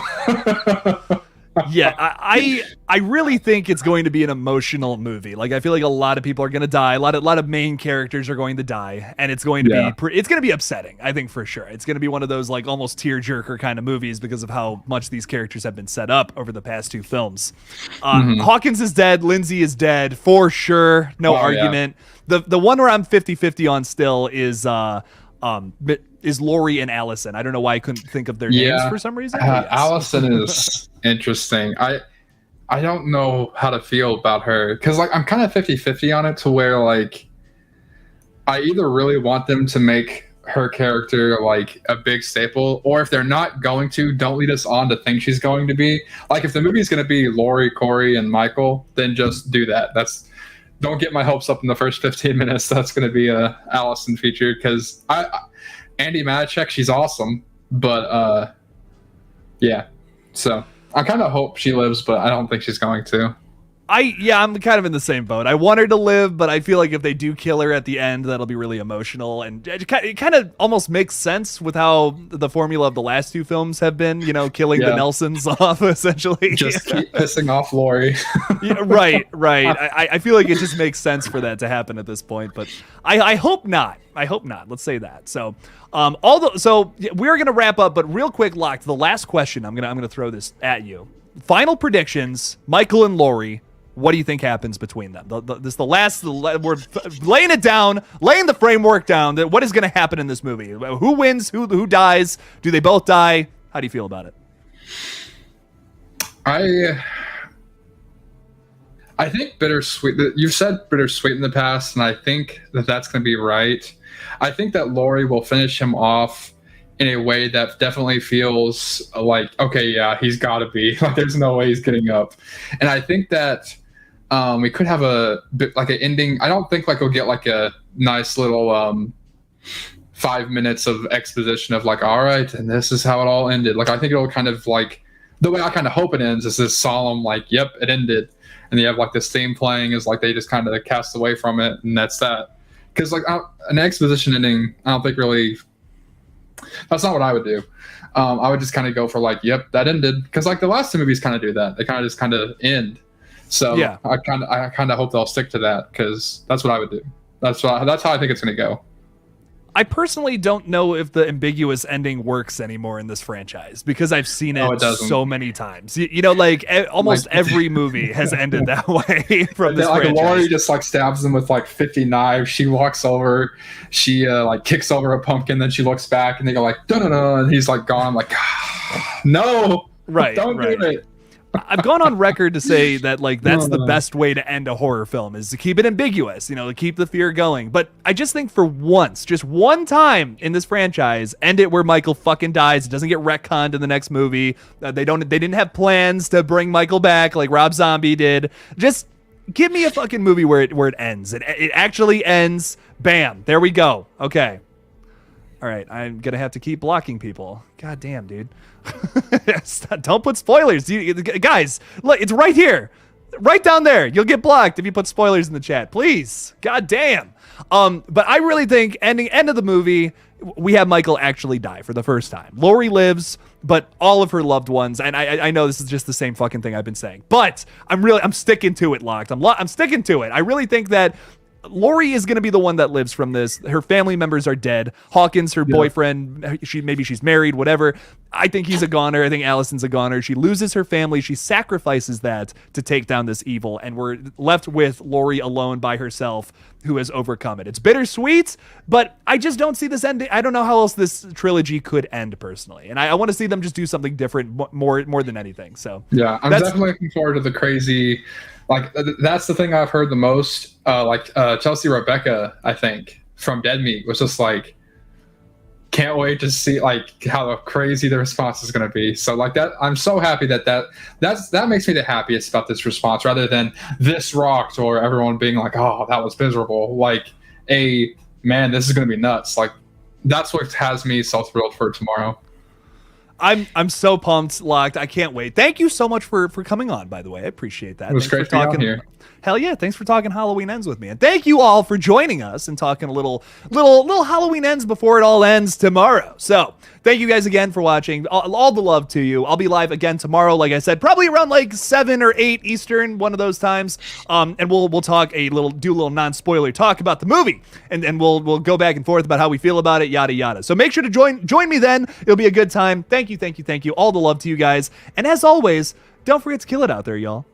Yeah, I really think it's going to be an emotional movie. Like, I feel like a lot of people are going to die. A lot of main characters are going to die, and it's going to it's going to be upsetting. I think for sure. It's going to be one of those like almost tearjerker kind of movies because of how much these characters have been set up over the past 2 films. Hawkins is dead. Lindsay is dead for sure. No argument. Yeah. The one where I'm 50-50 on still is Laurie and Allison. I don't know why I couldn't think of their names for some reason. Yes. Allison is interesting. I don't know how to feel about her because like I'm kind of 50-50 on it to where like I either really want them to make her character like a big staple, or if they're not going to, don't lead us on to think she's going to be. Like if the movie's going to be Laurie, Corey, and Michael, then just do that. Don't get my hopes up in the first 15 minutes. That's going to be a Allison feature because Andy Matichak, she's awesome, but yeah. So I kind of hope she lives, but I don't think she's going to. I'm kind of in the same boat. I want her to live, but I feel like if they do kill her at the end, that'll be really emotional. And it kind of almost makes sense with how the formula of the last 2 films have been, killing the Nelsons off, essentially. Just keep pissing off Laurie. Yeah, right. I feel like it just makes sense for that to happen at this point, but I hope not. Let's say that. So, we're gonna wrap up, but real quick, Locke, the last question. I'm gonna throw this at you. Final predictions: Michael and Laurie. What do you think happens between them? We're laying it down, laying the framework down. That what is going to happen in this movie? Who wins? Who dies? Do they both die? How do you feel about it? I think bittersweet. You've said bittersweet in the past, and I think that's going to be right. I think that Laurie will finish him off in a way that definitely feels like, okay, yeah, he's got to be. Like, there's no way he's getting up. And I think that we could have a bit like an ending. I don't think like we'll get like a nice little 5 minutes of exposition of like, all right, and this is how it all ended. Like, I think it'll kind of like the way I kind of hope it ends is this solemn, like, yep, it ended. And you have like this theme playing is like they just kind of cast away from it, and that's that. Because like an exposition ending, I don't think really. That's not what I would do. I would just kind of go for like, yep, that ended. Because like the last 2 movies kind of do that. They kind of just kind of end. So yeah. I kind of hope they'll stick to that because that's what I would do. That's how I think it's going to go. I personally don't know if the ambiguous ending works anymore in this franchise because I've seen it so many times. Almost every movie has ended that way from this franchise. Laurie just like stabs him with like 50 knives. She walks over, she like kicks over a pumpkin, then she looks back and they go like, no, and he's like gone. I'm like, no, don't do it. I've gone on record to say that like that's the best way to end a horror film is to keep it ambiguous, to keep the fear going. But I just think for once, just one time in this franchise, end it where Michael fucking dies. It doesn't get retconned in the next movie. They didn't have plans to bring Michael back like Rob Zombie did. Just give me a fucking movie where it ends. It actually ends. Bam. There we go. Okay. All right, I'm going to have to keep blocking people. God damn, dude. Don't put spoilers. Guys, look, it's right here. Right down there. You'll get blocked if you put spoilers in the chat. Please. God damn. But I really think end of the movie, we have Michael actually die for the first time. Laurie lives, but all of her loved ones, and I know this is just the same fucking thing I've been saying, but I'm sticking to it, Locked. I'm sticking to it. I really think that Laurie is going to be the one that lives from this. Her family members are dead. Hawkins, her boyfriend, maybe she's married, whatever. I think he's a goner. I think Allison's a goner. She loses her family. She sacrifices that to take down this evil, and we're left with Laurie alone by herself who has overcome it. It's bittersweet, but I just don't see this ending. I don't know how else this trilogy could end personally, and I want to see them just do something different more than anything. So yeah, I'm definitely looking forward to the crazy. Like that's the thing I've heard the most. Chelsea Rebecca, I think, from Dead Meat was just like, can't wait to see like how crazy the response is going to be. So like that, I'm so happy that makes me the happiest about this response, rather than this rocked or everyone being like, oh, that was miserable. Like, man, this is going to be nuts. Like that's what has me so thrilled for tomorrow. I'm so pumped, Locked. I can't wait. Thank you so much for coming on, by the way. I appreciate that. It was great for talking here. Hell yeah, thanks for talking Halloween Ends with me. And thank you all for joining us and talking a little Halloween Ends before it all ends tomorrow. So thank you guys again for watching. All the love to you. I'll be live again tomorrow, like I said, probably around like 7 or 8 Eastern, one of those times. And we'll talk do a little non-spoiler talk about the movie. And we'll go back and forth about how we feel about it, yada yada. So make sure to join me then. It'll be a good time. Thank you. All the love to you guys. And as always, don't forget to kill it out there, y'all.